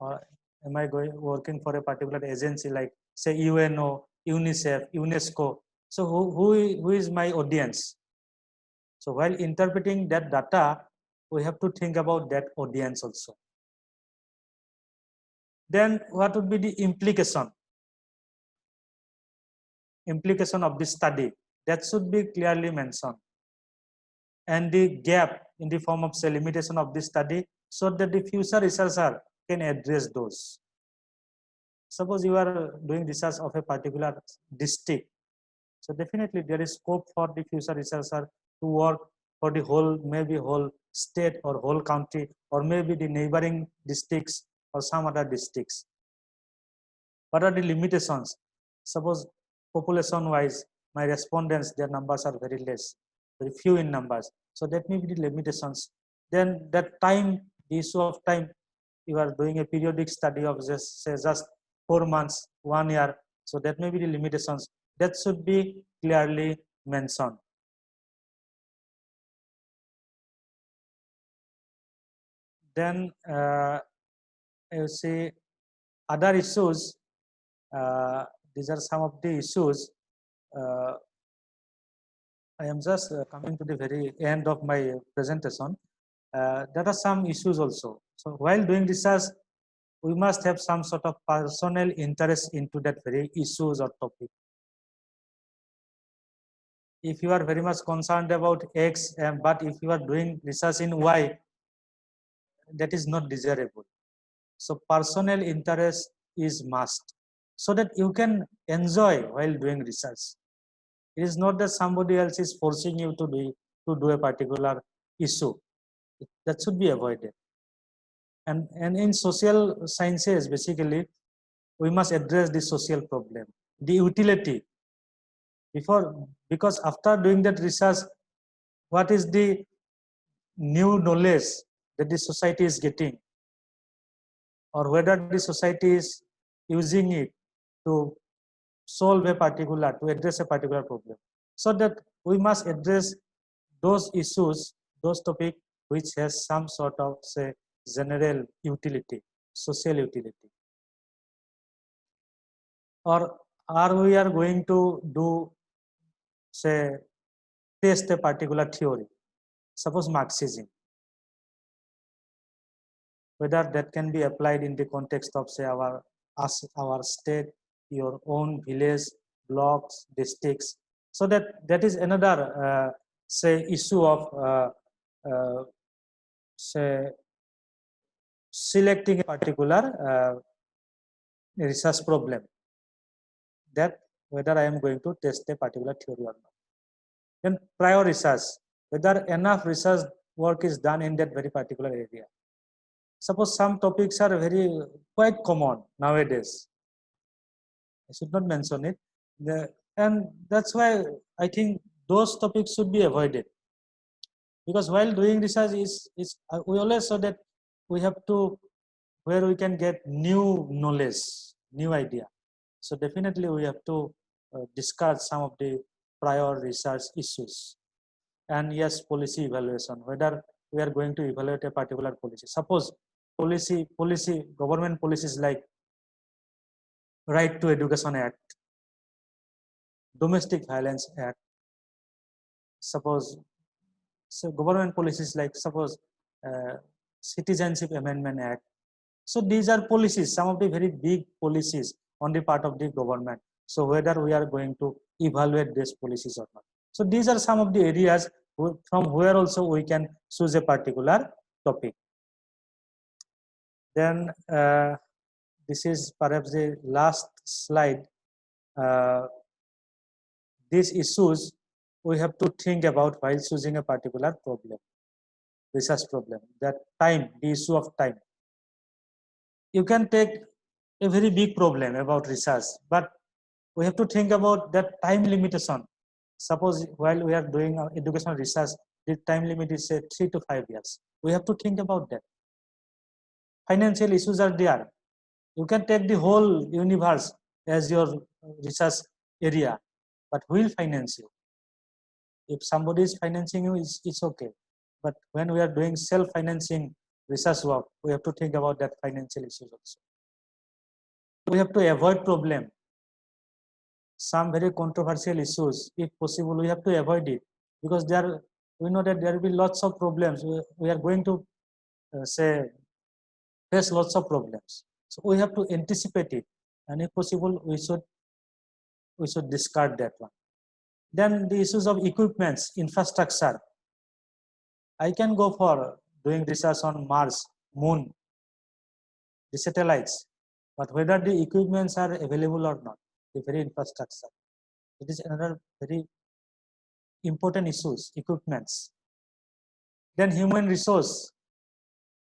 S2: or am I working for a particular agency like, say, UNO, UNICEF, UNESCO. So who is my audience? So while interpreting that data, we have to think about that audience also. Then what would be the implication? Implication of the study, that should be clearly mentioned. And the gap in the form of, say, limitation of the study, so that the future researcher can address those. Suppose you are doing research of a particular district. So definitely there is scope for the future researcher to work for the whole, maybe whole state or whole country, or maybe the neighboring districts or some other districts. What are the limitations? Suppose population wise, my respondents, their numbers are very less, very few in numbers. So that may be the limitations. Then that time, the issue of time, you are doing a periodic study of just say just 4 months, 1 year. So that may be the limitations. That should be clearly mentioned. Then you see other issues. These are some of the issues. I am just coming to the very end of my presentation. There are some issues also. So while doing research, we must have some sort of personal interest into that very issues or topic. If you are very much concerned about X, but if you are doing research in Y, that is not desirable. So personal interest is must, so that you can enjoy while doing research. It is not that somebody else is forcing you to do a particular issue. That should be avoided. And in social sciences, basically, we must address the social problem, the utility. Because after doing that research, what is the new knowledge that the society is getting, or whether the society is using it to solve a particular, to address a particular problem. So that we must address those issues, those topics which has some sort of, say, general utility, social utility. Or are we are going to do, say, test a particular theory, suppose Marxism, whether that can be applied in the context of, say, our state, your own village, blocks, districts. So that is another, say, issue of, say, selecting a particular research problem, that whether I am going to test a particular theory or not. Then prior research, whether enough research work is done in that very particular area. Suppose some topics are quite common nowadays. I should not mention it. And that's why I think those topics should be avoided. Because while doing research, we always saw that we have to, where we can get new knowledge, new idea. So definitely we have to discard some of the prior research issues. And yes, policy evaluation, whether we are going to evaluate a particular policy. Suppose government policies like Right to Education Act, Domestic Violence Act, suppose, so government policies like, suppose, Citizenship Amendment Act. So these are policies, some of the very big policies on the part of the government. So whether we are going to evaluate these policies or not. So these are some of the areas from where also we can choose a particular topic. Then this is perhaps the last slide. These issues we have to think about while choosing a particular problem, research problem. That time, the issue of time. You can take a very big problem about research, but we have to think about that time limitation. Suppose while we are doing educational research, the time limit is, say, 3 to 5 years. We have to think about that. Financial issues are there. You can take the whole universe as your research area, but who will finance you? If somebody is financing you, it's okay. But when we are doing self-financing research work, we have to think about that financial issues also. We have to avoid problem. Some very controversial issues, if possible, we have to avoid it, because we know that there will be lots of problems. We are going to say face lots of problems. So we have to anticipate it, and if possible, we should discard that one. Then the issues of equipments, infrastructure. I can go for doing research on Mars, Moon, the satellites, but whether the equipments are available or not, the very infrastructure. It is another very important issues, equipments. then human resource,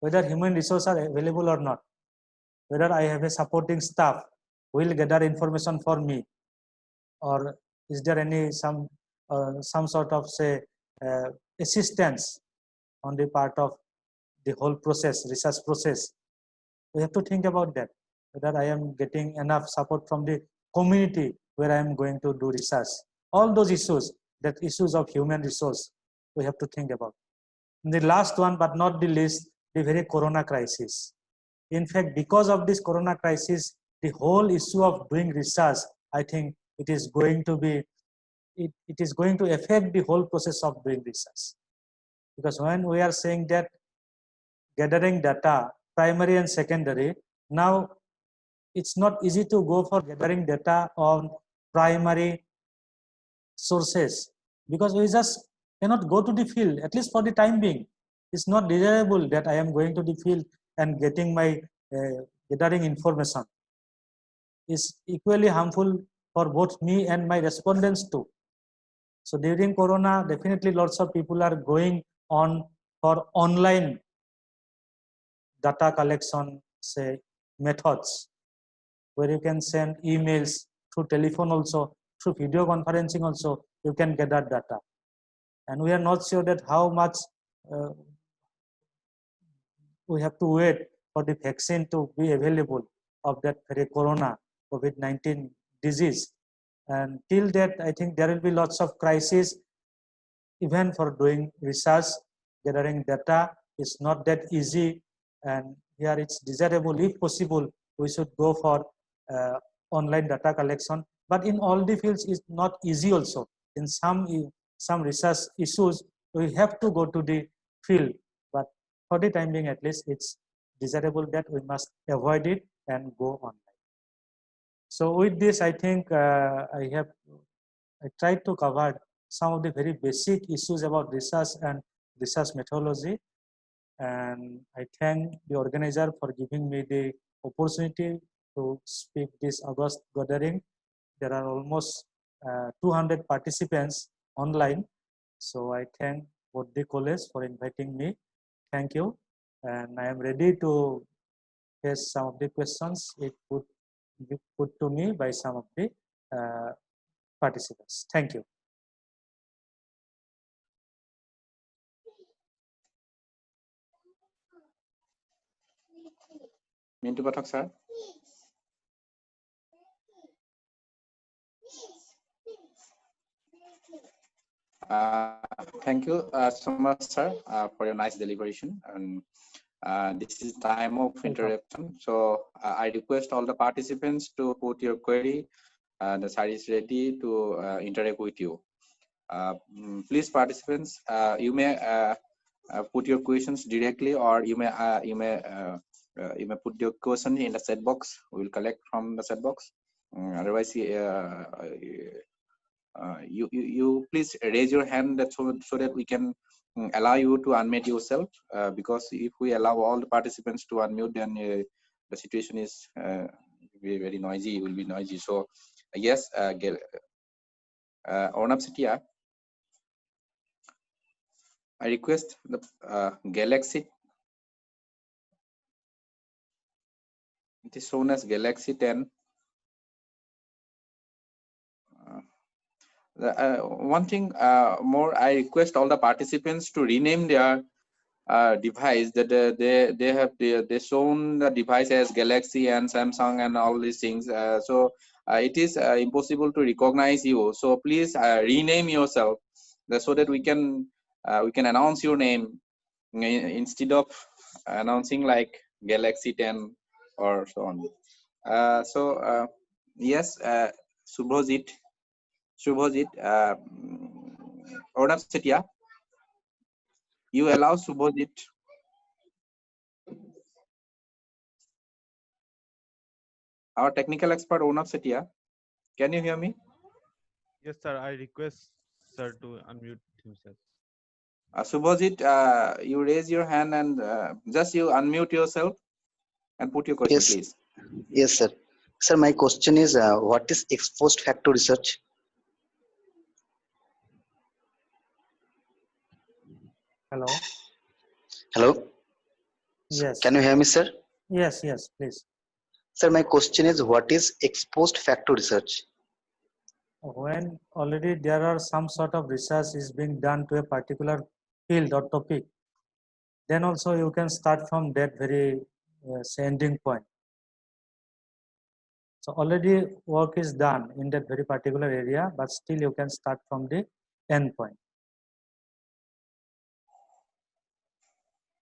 S2: whether human resource are available or not, whether I have a supporting staff who will gather information for me, or is there any some sort of say assistance on the part of the whole process, research process. We have to think about that, whether I am getting enough support from the community where I am going to do research. All those issues, that issues of human resource, we have to think about. And the last one, but not the least, the very corona crisis. In fact, because of this corona crisis, the whole issue of doing research, I think it is going to be, it is going to affect the whole process of doing research. Because when we are saying that gathering data, primary and secondary, now it's not easy to go for gathering data on primary sources, because we just cannot go to the field, at least for the time being. It's not desirable that I am going to the field and getting my gathering information. Is equally harmful for both me and my respondents too. So during corona, definitely lots of people are going on for online data collection, say, methods, where you can send emails through telephone also, through video conferencing also, you can get that data. And we are not sure that how much we have to wait for the vaccine to be available of that very corona, COVID-19 disease. And till that, I think there will be lots of crises, even for doing research, gathering data is not that easy. And here it's desirable, if possible, we should go for online data collection. But in all the fields, it's not easy also. In some research issues, we have to go to the field. But for the time being, at least, it's desirable that we must avoid it and go online. So with this, I think I tried to cover some of the very basic issues about research and research methodology. And I thank the organizer for giving me the opportunity to speak this August gathering. There are almost 200 participants online. So I thank both the college for inviting me. Thank you. And I am ready to face some of the questions it would be put to me by some of the participants. Thank you.
S3: Mintu Pathak, sir. Thank you so much, sir, for your nice deliberation. And this is time of interaction. So I request all the participants to put your query. The sir is ready to interact with you. Please, participants, you may put your questions directly, or you may put your question in the chat box. We will collect from the chat box. Otherwise, you please raise your hand so that we can allow you to unmute yourself, because if we allow all the participants to unmute, then the situation is very noisy, will be noisy. So yes, Ornab Setia, I request the Galaxy, it is shown as Galaxy 10. One thing more, I request all the participants to rename their device, that they shown the device as Galaxy and Samsung and all these things. So it is impossible to recognize you. So please rename yourself so that we can announce your name instead of announcing like Galaxy 10 or so on. Yes, Subhojit, Ornab Setia, you allow Subhojit. Our technical expert, Ornab Setia, can you hear me?
S4: Yes, sir. I request sir to unmute himself.
S3: Subhojit, you raise your hand and just you unmute yourself and put your question,
S5: Yes.
S3: please.
S5: Yes, sir. Sir, my question is, what is ex post facto research?
S2: Hello.
S5: Hello.
S2: Yes.
S5: Can you hear me, sir?
S2: Yes, please.
S5: Sir, my question is, what is ex post facto research?
S2: When already there are some sort of research is being done to a particular field or topic, then also you can start from that very say ending point. So already work is done in that very particular area, but still you can start from the end point.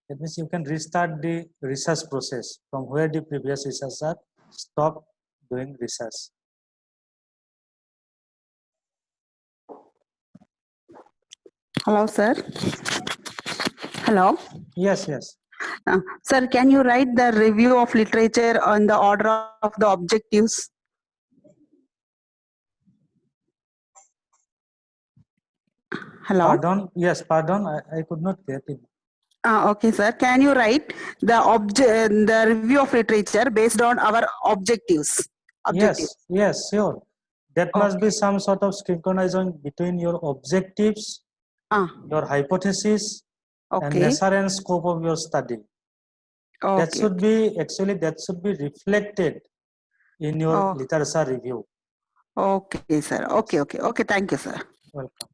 S2: That means you can restart the research process from where the previous researcher stopped doing research.
S6: Hello, sir. Hello.
S2: Yes.
S6: Sir, can you write the review of literature on the order of the objectives? Hello.
S2: Pardon? Yes, pardon. I could not get it.
S6: Okay, sir. Can you write the review of literature based on our objectives?
S2: Yes, sure. That must be some sort of synchronization between your objectives, your hypothesis, and
S6: Okay.
S2: nature and scope of your study. That
S6: Okay.
S2: should be actually reflected in your literature review.
S6: Okay, sir. Okay. Thank you, sir.
S2: Welcome.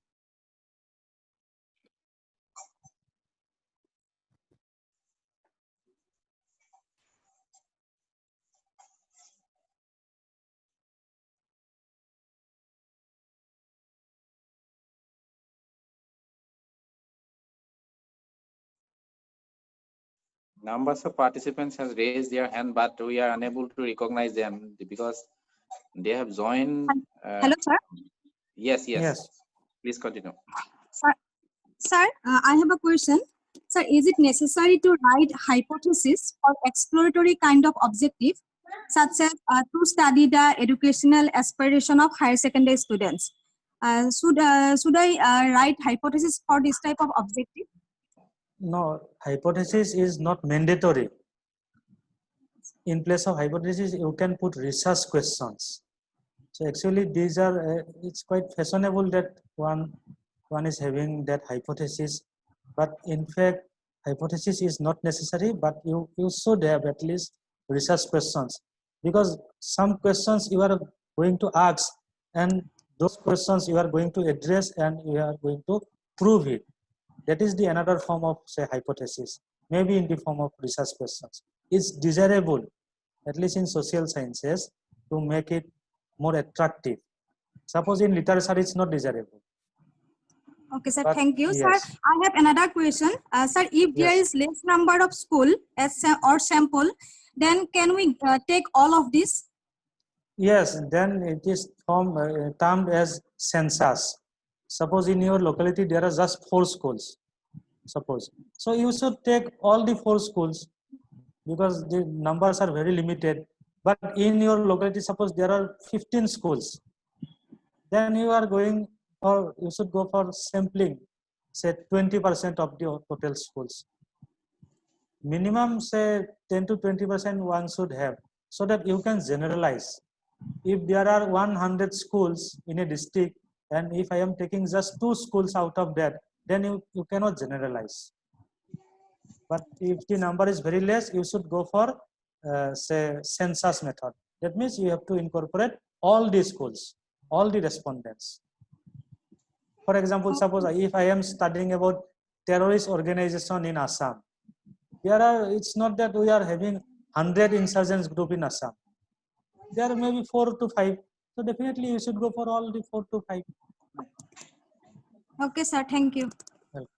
S3: Numbers of participants has raised their hand, but we are unable to recognize them because they have joined.
S7: Hello, sir.
S3: Yes.
S2: Yes.
S3: Please continue.
S7: Sir, I have a question. Sir, is it necessary to write hypothesis or exploratory kind of objective, such as to study the educational aspiration of higher secondary students? Should I write hypothesis for this type of objective?
S2: No, hypothesis is not mandatory. In place of hypothesis, you can put research questions. So actually, these are it's quite fashionable that one is having that hypothesis, but in fact, hypothesis is not necessary. But you should have at least research questions, because some questions you are going to ask, and those questions you are going to address, and you are going to prove it. That is the another form of say hypothesis, maybe in the form of research questions. It's desirable, at least in social sciences, to make it more attractive. Suppose in literature it's not desirable.
S7: Okay, sir.
S2: But
S7: Thank you,
S2: yes.
S7: sir. I have another question. Sir, if there
S2: Yes.
S7: is less number of school or sample, then can we take all of this?
S2: Yes, then it is termed as census. Suppose in your locality there are just 4 schools. Suppose. So you should take all the 4 schools, because the numbers are very limited. But in your locality, suppose there are 15 schools, then you are going, or you should go for sampling, say 20% of the total schools. Minimum say 10 to 20% one should have, so that you can generalize. If there are 100 schools in a district, and if I am taking just 2 schools out of that, then you cannot generalize. But if the number is very less, you should go for say census method. That means you have to incorporate all the schools, all the respondents. For example, suppose if I am studying about terrorist organization in Assam, it's not that we are having 100 insurgents group in Assam. There are maybe 4 to 5. So definitely you should go for all the 4 to 5.
S7: Okay, sir. Thank you.
S2: Welcome.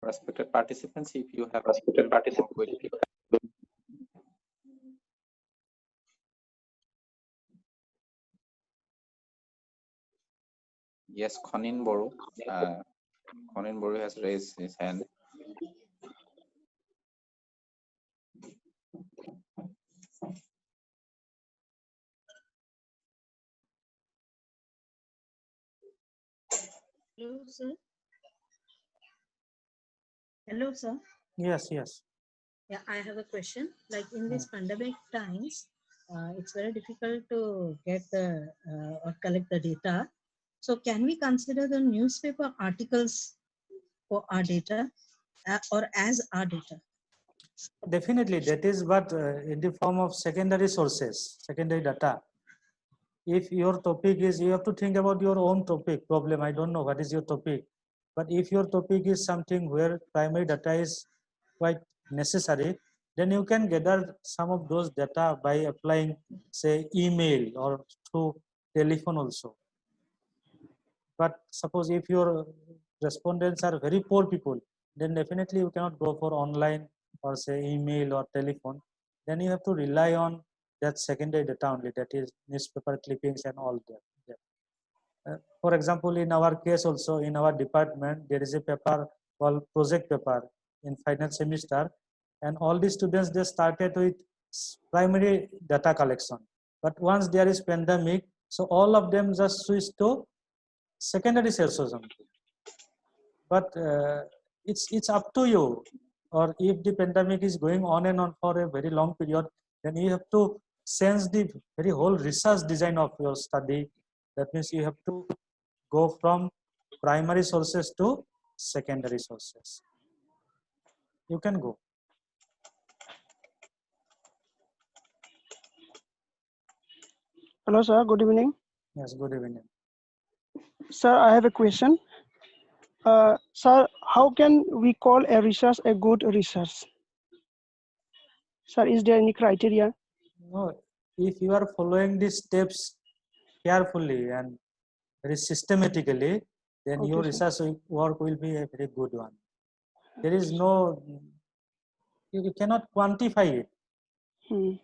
S3: Respected participants, if you have more query. Yes, Khonin Boru. Khonin Boru has raised his hand.
S8: Hello, sir. Hello, sir.
S2: Yes, yes.
S8: Yeah, I have a question. Like in these pandemic times, it's very difficult to get the or collect the data. So can we consider the newspaper articles for our data or as our data?
S2: Definitely, that is what in the form of secondary sources, secondary data. If your topic is, you have to think about your own topic problem. I don't know what is your topic, but if your topic is something where primary data is quite necessary, then you can gather some of those data by applying, say, email or through telephone also. But suppose if your respondents are very poor people, then definitely you cannot go for online or say email or telephone. Then you have to rely on that secondary data only, that is newspaper clippings and all that. For example, in our case also, in our department, there is a paper called project paper in final semester, and all the students, they started with primary data collection. But once there is pandemic, so all of them just switched to secondary sources only. But it's up to you. Or if the pandemic is going on and on for a very long period, then you have to sense the very whole research design of your study. That means you have to go from primary sources to secondary sources. You can go.
S9: Hello, sir. Good evening.
S2: Yes, good evening.
S9: Sir, I have a question. Sir, how can we call a research a good research? Sir, is there any criteria?
S2: No, if you are following the steps carefully and very systematically, then
S9: Okay,
S2: your
S9: sir.
S2: research work will be a very good one. There is no, you cannot quantify it.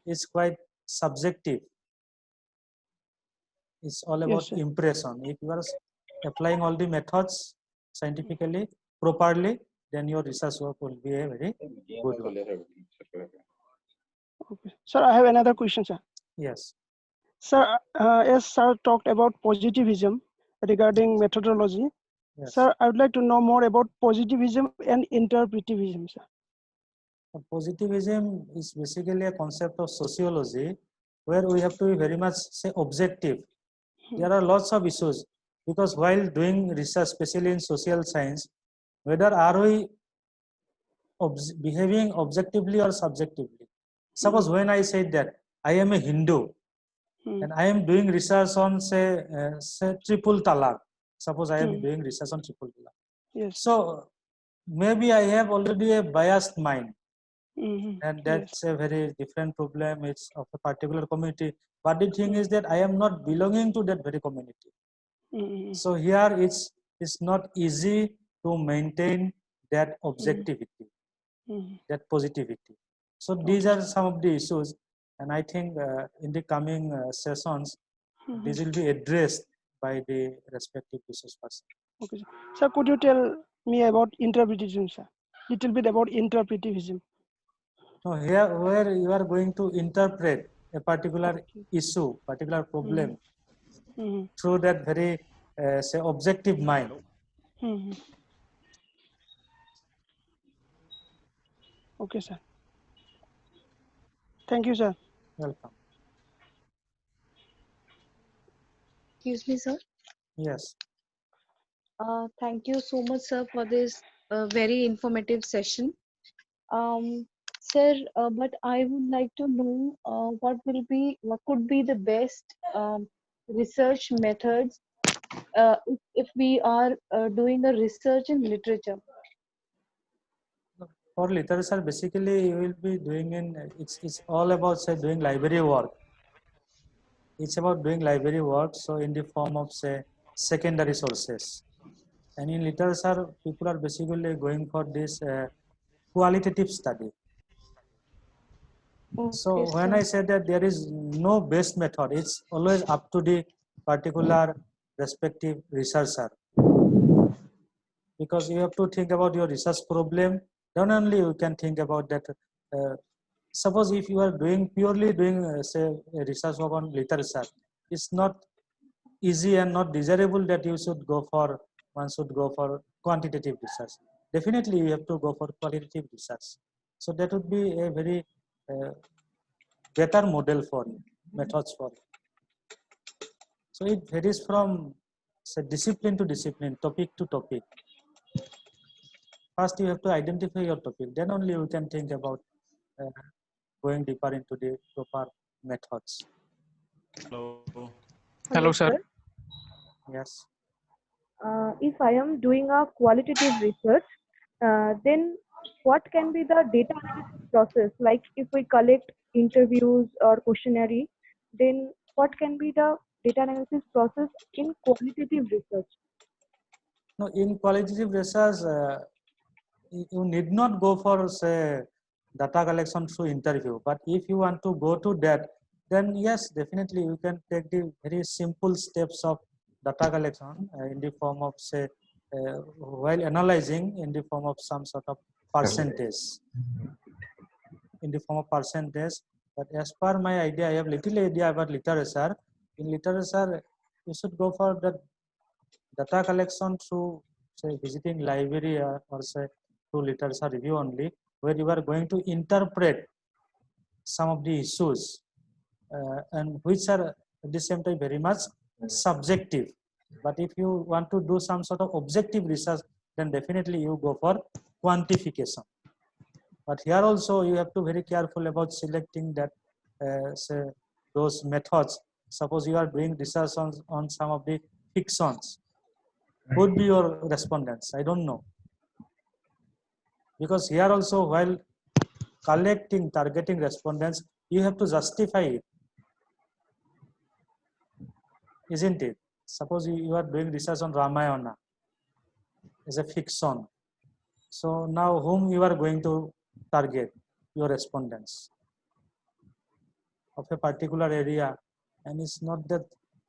S2: It's quite subjective. It's all about
S9: Yes, sir.
S2: impression. If you are applying all the methods scientifically, properly, then your research work will be a very good one.
S9: Okay. Sir, I have another question, sir.
S2: Yes.
S9: Sir, as sir talked about positivism regarding methodology,
S2: Yes.
S9: sir, I would like to know more about positivism and interpretivism, sir.
S2: Positivism is basically a concept of sociology where we have to be very much, say, objective. There are lots of issues because while doing research, especially in social science, whether are we behaving objectively or subjectively. Suppose when I say that I am a Hindu and I am doing research on say triple talaq. Suppose I am doing research on triple talaq.
S9: Yes.
S2: So maybe I have already a biased mind.
S9: Mm-hmm.
S2: And that's a very different problem. It's of a particular community. But the thing is that I am not belonging to that very community.
S9: Mm-hmm.
S2: So here it's not easy to maintain that objectivity, that positivity. So these are some of the issues, and I think in the coming sessions, these will be addressed by the respective resource person.
S9: Okay, sir. Sir, could you tell me about interpretivism, sir? Little bit about interpretivism.
S2: So here, where you are going to interpret a particular issue, particular problem through that very, say, objective mind.
S9: Okay, sir. Thank you, sir.
S2: Welcome.
S10: Excuse me, sir.
S2: Yes.
S10: Thank you so much, sir, for this very informative session. Sir, but I would like to know what could be the best research methods if we are doing a research in literature.
S2: For literature, basically you will be doing it's all about, say, doing library work. It's about doing library work, so in the form of, say, secondary sources. And in literature, people are basically going for this qualitative study. So when I say that there is no best method, it's always up to the particular respective researcher. Because you have to think about your research problem, then only you can think about that. Suppose if you are purely doing say a research work on literature, it's not easy and not desirable that you should go for one should go for quantitative research. Definitely, you have to go for qualitative research. So that would be a very better model for you, methods for you. So it varies from say, discipline to discipline, topic to topic. First, you have to identify your topic. Then only you can think about going deeper into the proper methods.
S4: Hello.
S11: Hello, sir.
S2: Yes.
S11: If I am doing a qualitative research, then what can be the data analysis process? Like if we collect interviews or questionnaire, then what can be the data analysis process in qualitative research?
S2: No, in qualitative research, you need not go for say data collection through interview. But if you want to go to that, then yes, definitely you can take the very simple steps of data collection in the form of say while analyzing in the form of some sort of percentage. In the form of percentage, but as per my idea, I have little idea about literature. In literature, you should go for the data collection through say visiting library or say through literature review only, where you are going to interpret some of the issues and which are at the same time very much subjective. But if you want to do some sort of objective research, then definitely you go for quantification. But here also you have to be very careful about selecting that say those methods. Suppose you are doing research on some of the fictions. Who would be your respondents? I don't know. Because here also while collecting, targeting respondents, you have to justify it. Isn't it? Suppose you are doing research on Ramayana as a fiction. So now whom you are going to target? Your respondents of a particular area, and it's not that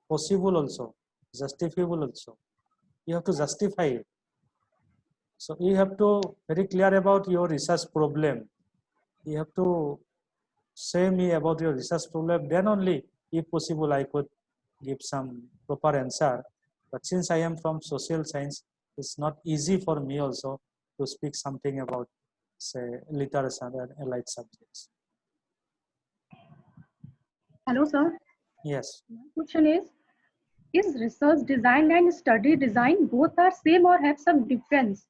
S2: possible also, justifiable also. You have to justify it. So you have to very clear about your research problem. You have to say me about your research problem. Then only, if possible, I could give some proper answer. But since I am from social science, it's not easy for me also to speak something about, say, literature and allied subjects.
S12: Hello, sir.
S2: Yes.
S12: My question is research design and study design both are same or have some difference?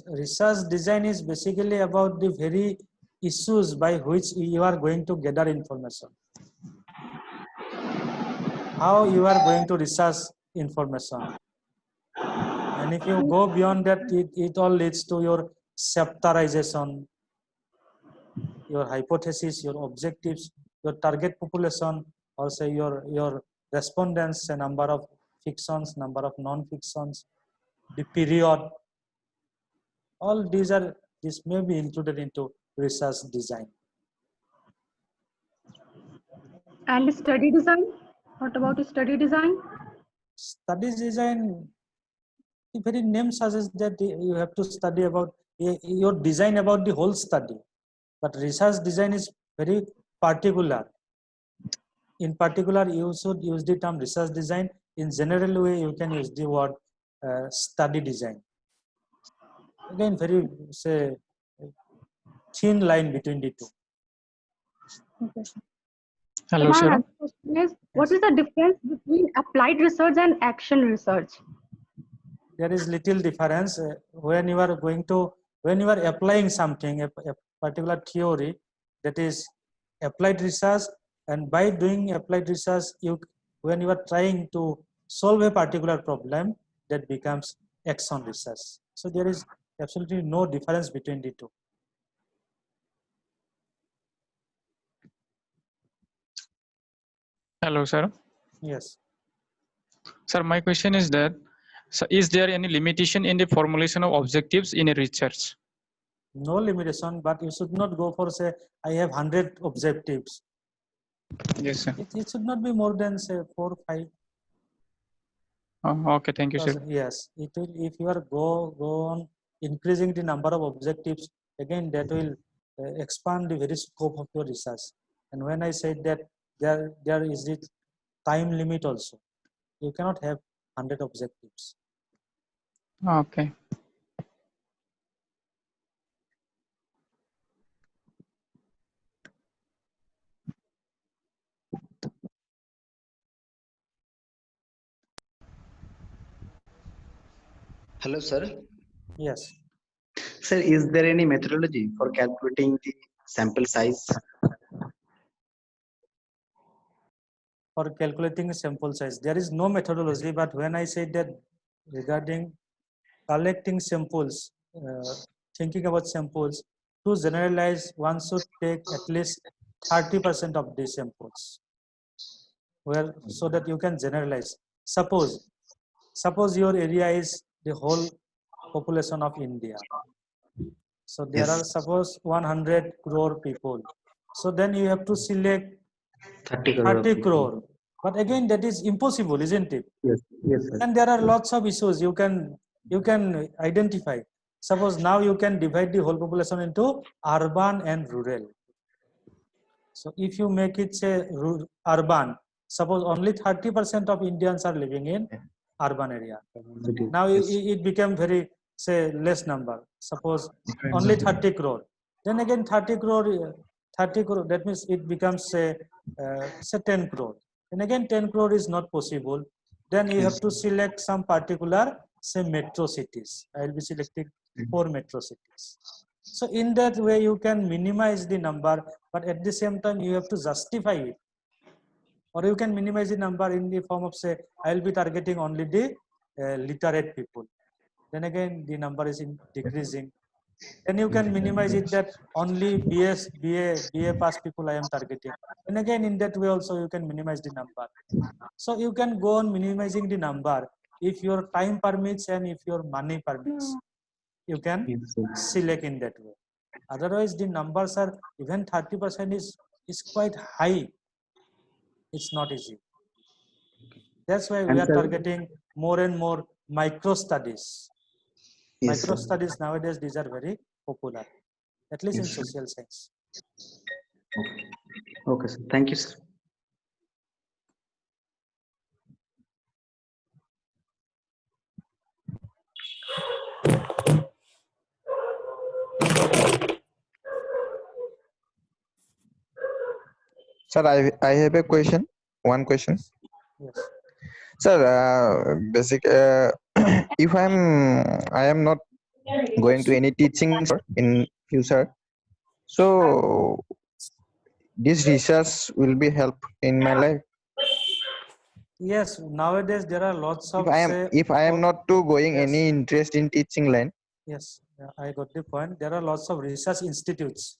S2: Research design is basically about the very issues by which you are going to gather information. How you are going to research information. And if you go beyond that, it all leads to your chapterization, your hypothesis, your objectives, your target population, or say your respondents, a number of fictions, number of non-fictions, the period. All these may be included into research design.
S12: And study design? What about study design?
S2: Study design, the very name suggests that you have to study about your design about the whole study. But research design is very particular. In particular, you should use the term research design. In general way, you can use the word study design. Again, very say thin line between the two.
S12: Okay.
S11: Hello,
S12: So my
S11: sir.
S12: other question is, what is the difference between applied research and action research?
S2: There is little difference when you are applying something, a particular theory, that is applied research, and by doing applied research, when you are trying to solve a particular problem, that becomes action research. So there is absolutely no difference between the two.
S11: Hello, sir.
S2: Yes.
S11: Sir, my question is that, so is there any limitation in the formulation of objectives in a research?
S2: No limitation, but you should not go for say, I have 100 objectives.
S11: Yes, sir.
S2: It should not be more than say 4 or 5.
S11: Okay, thank you, sir.
S2: Yes, it will. If you are go on increasing the number of objectives, again that will expand the very scope of your research. And when I said that there is the time limit also. You cannot have 100 objectives.
S3: Okay.
S5: Hello, sir.
S2: Yes.
S5: Sir, is there any methodology for calculating the sample size?
S2: For calculating sample size, there is no methodology, but when I say that regarding collecting samples, thinking about samples, to generalize, one should take at least 30% of these samples, where so that you can generalize. Suppose your area is the whole population of India. So there are suppose 100 crore people. So then you have to select 30 crore. But again, that is impossible, isn't it?
S5: Yes, yes, sir.
S2: And there are lots of issues you can identify. Suppose now you can divide the whole population into urban and rural. So if you make it say urban, suppose only 30% of Indians are living in urban area. Now it became very say less number. Suppose only 30 crore. Then again 30 crore, that means it becomes say 10 crore. And again 10 crore is not possible. Then you have to select some particular say metro cities. I will be selecting 4 metro cities. So in that way you can minimize the number, but at the same time you have to justify it. Or you can minimize the number in the form of say, I will be targeting only the literate people. Then again the number is decreasing. Then you can minimize it that only BA pass people I am targeting. And again in that way also you can minimize the number. So you can go on minimizing the number if your time permits and if your money permits. You can select in that way. Otherwise the numbers are even 30% is quite high. It's not easy. That's why we are targeting more and more micro studies.
S5: Yes,
S2: Micro
S5: sir.
S2: studies nowadays, these are very popular, at least in
S5: Yes, sir.
S2: social science.
S5: Okay, sir. Thank you, sir.
S13: Sir, I have a question. One question.
S2: Yes.
S13: Sir, if I am not going to any teaching in future, so this research will be help in my life.
S2: Yes, nowadays there are lots of
S13: If I am not to going any interest in teaching line.
S2: Yes, I got the point. There are lots of research institutes.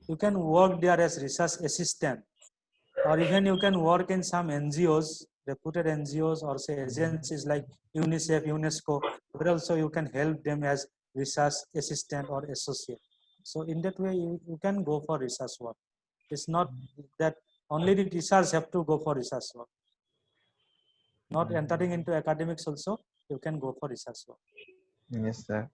S2: You can work there as research assistant, or even you can work in some NGOs, reputed NGOs, or say agencies like UNICEF, UNESCO, but also you can help them as research assistant or associate. So in that way, you can go for research work. It's not that only the teachers have to go for research work. Not entering into academics also, you can go for research work.
S13: Yes, sir.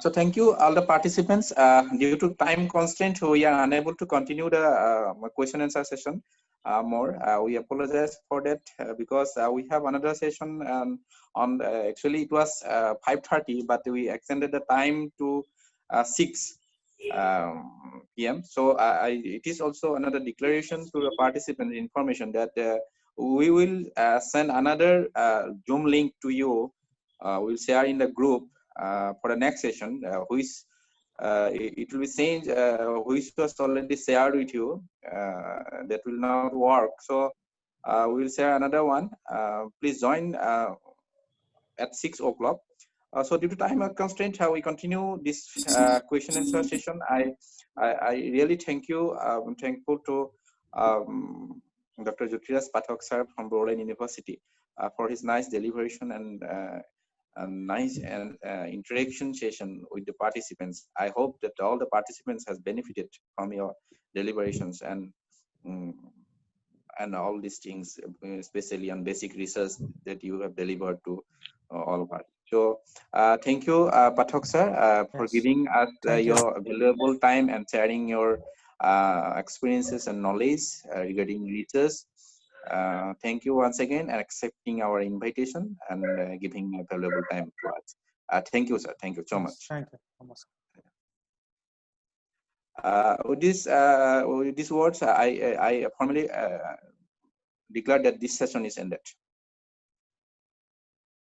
S3: So thank you all the participants. Due to time constraint, we are unable to continue the question answer session more. We apologize for that because we have another session on actually it was 5:30, but we extended the time to 6 p.m. So it is also another declaration to the participant information that we will send another Zoom link to you. We'll share in the group for the next session, which it will be changed, which was already shared with you. That will not work. So we'll share another one. Please join at 6 o'clock. So due to time constraint, we continue this question answer session. I really thank you. I'm thankful to Dr. Jyotiraj Pathak sir from Borderline University for his nice deliberation and a nice interaction session with the participants. I hope that all the participants has benefited from your deliberations and all these things, especially on basic research that you have delivered to all of us. So thank you, Pathak sir, for giving us your valuable time and sharing your experiences and knowledge regarding research. Thank you once again and accepting our invitation and giving a valuable time to us. Thank you, sir. Thank you so much.
S2: Thank you. Namaskar.
S3: With these words, I formally declare that this session is ended.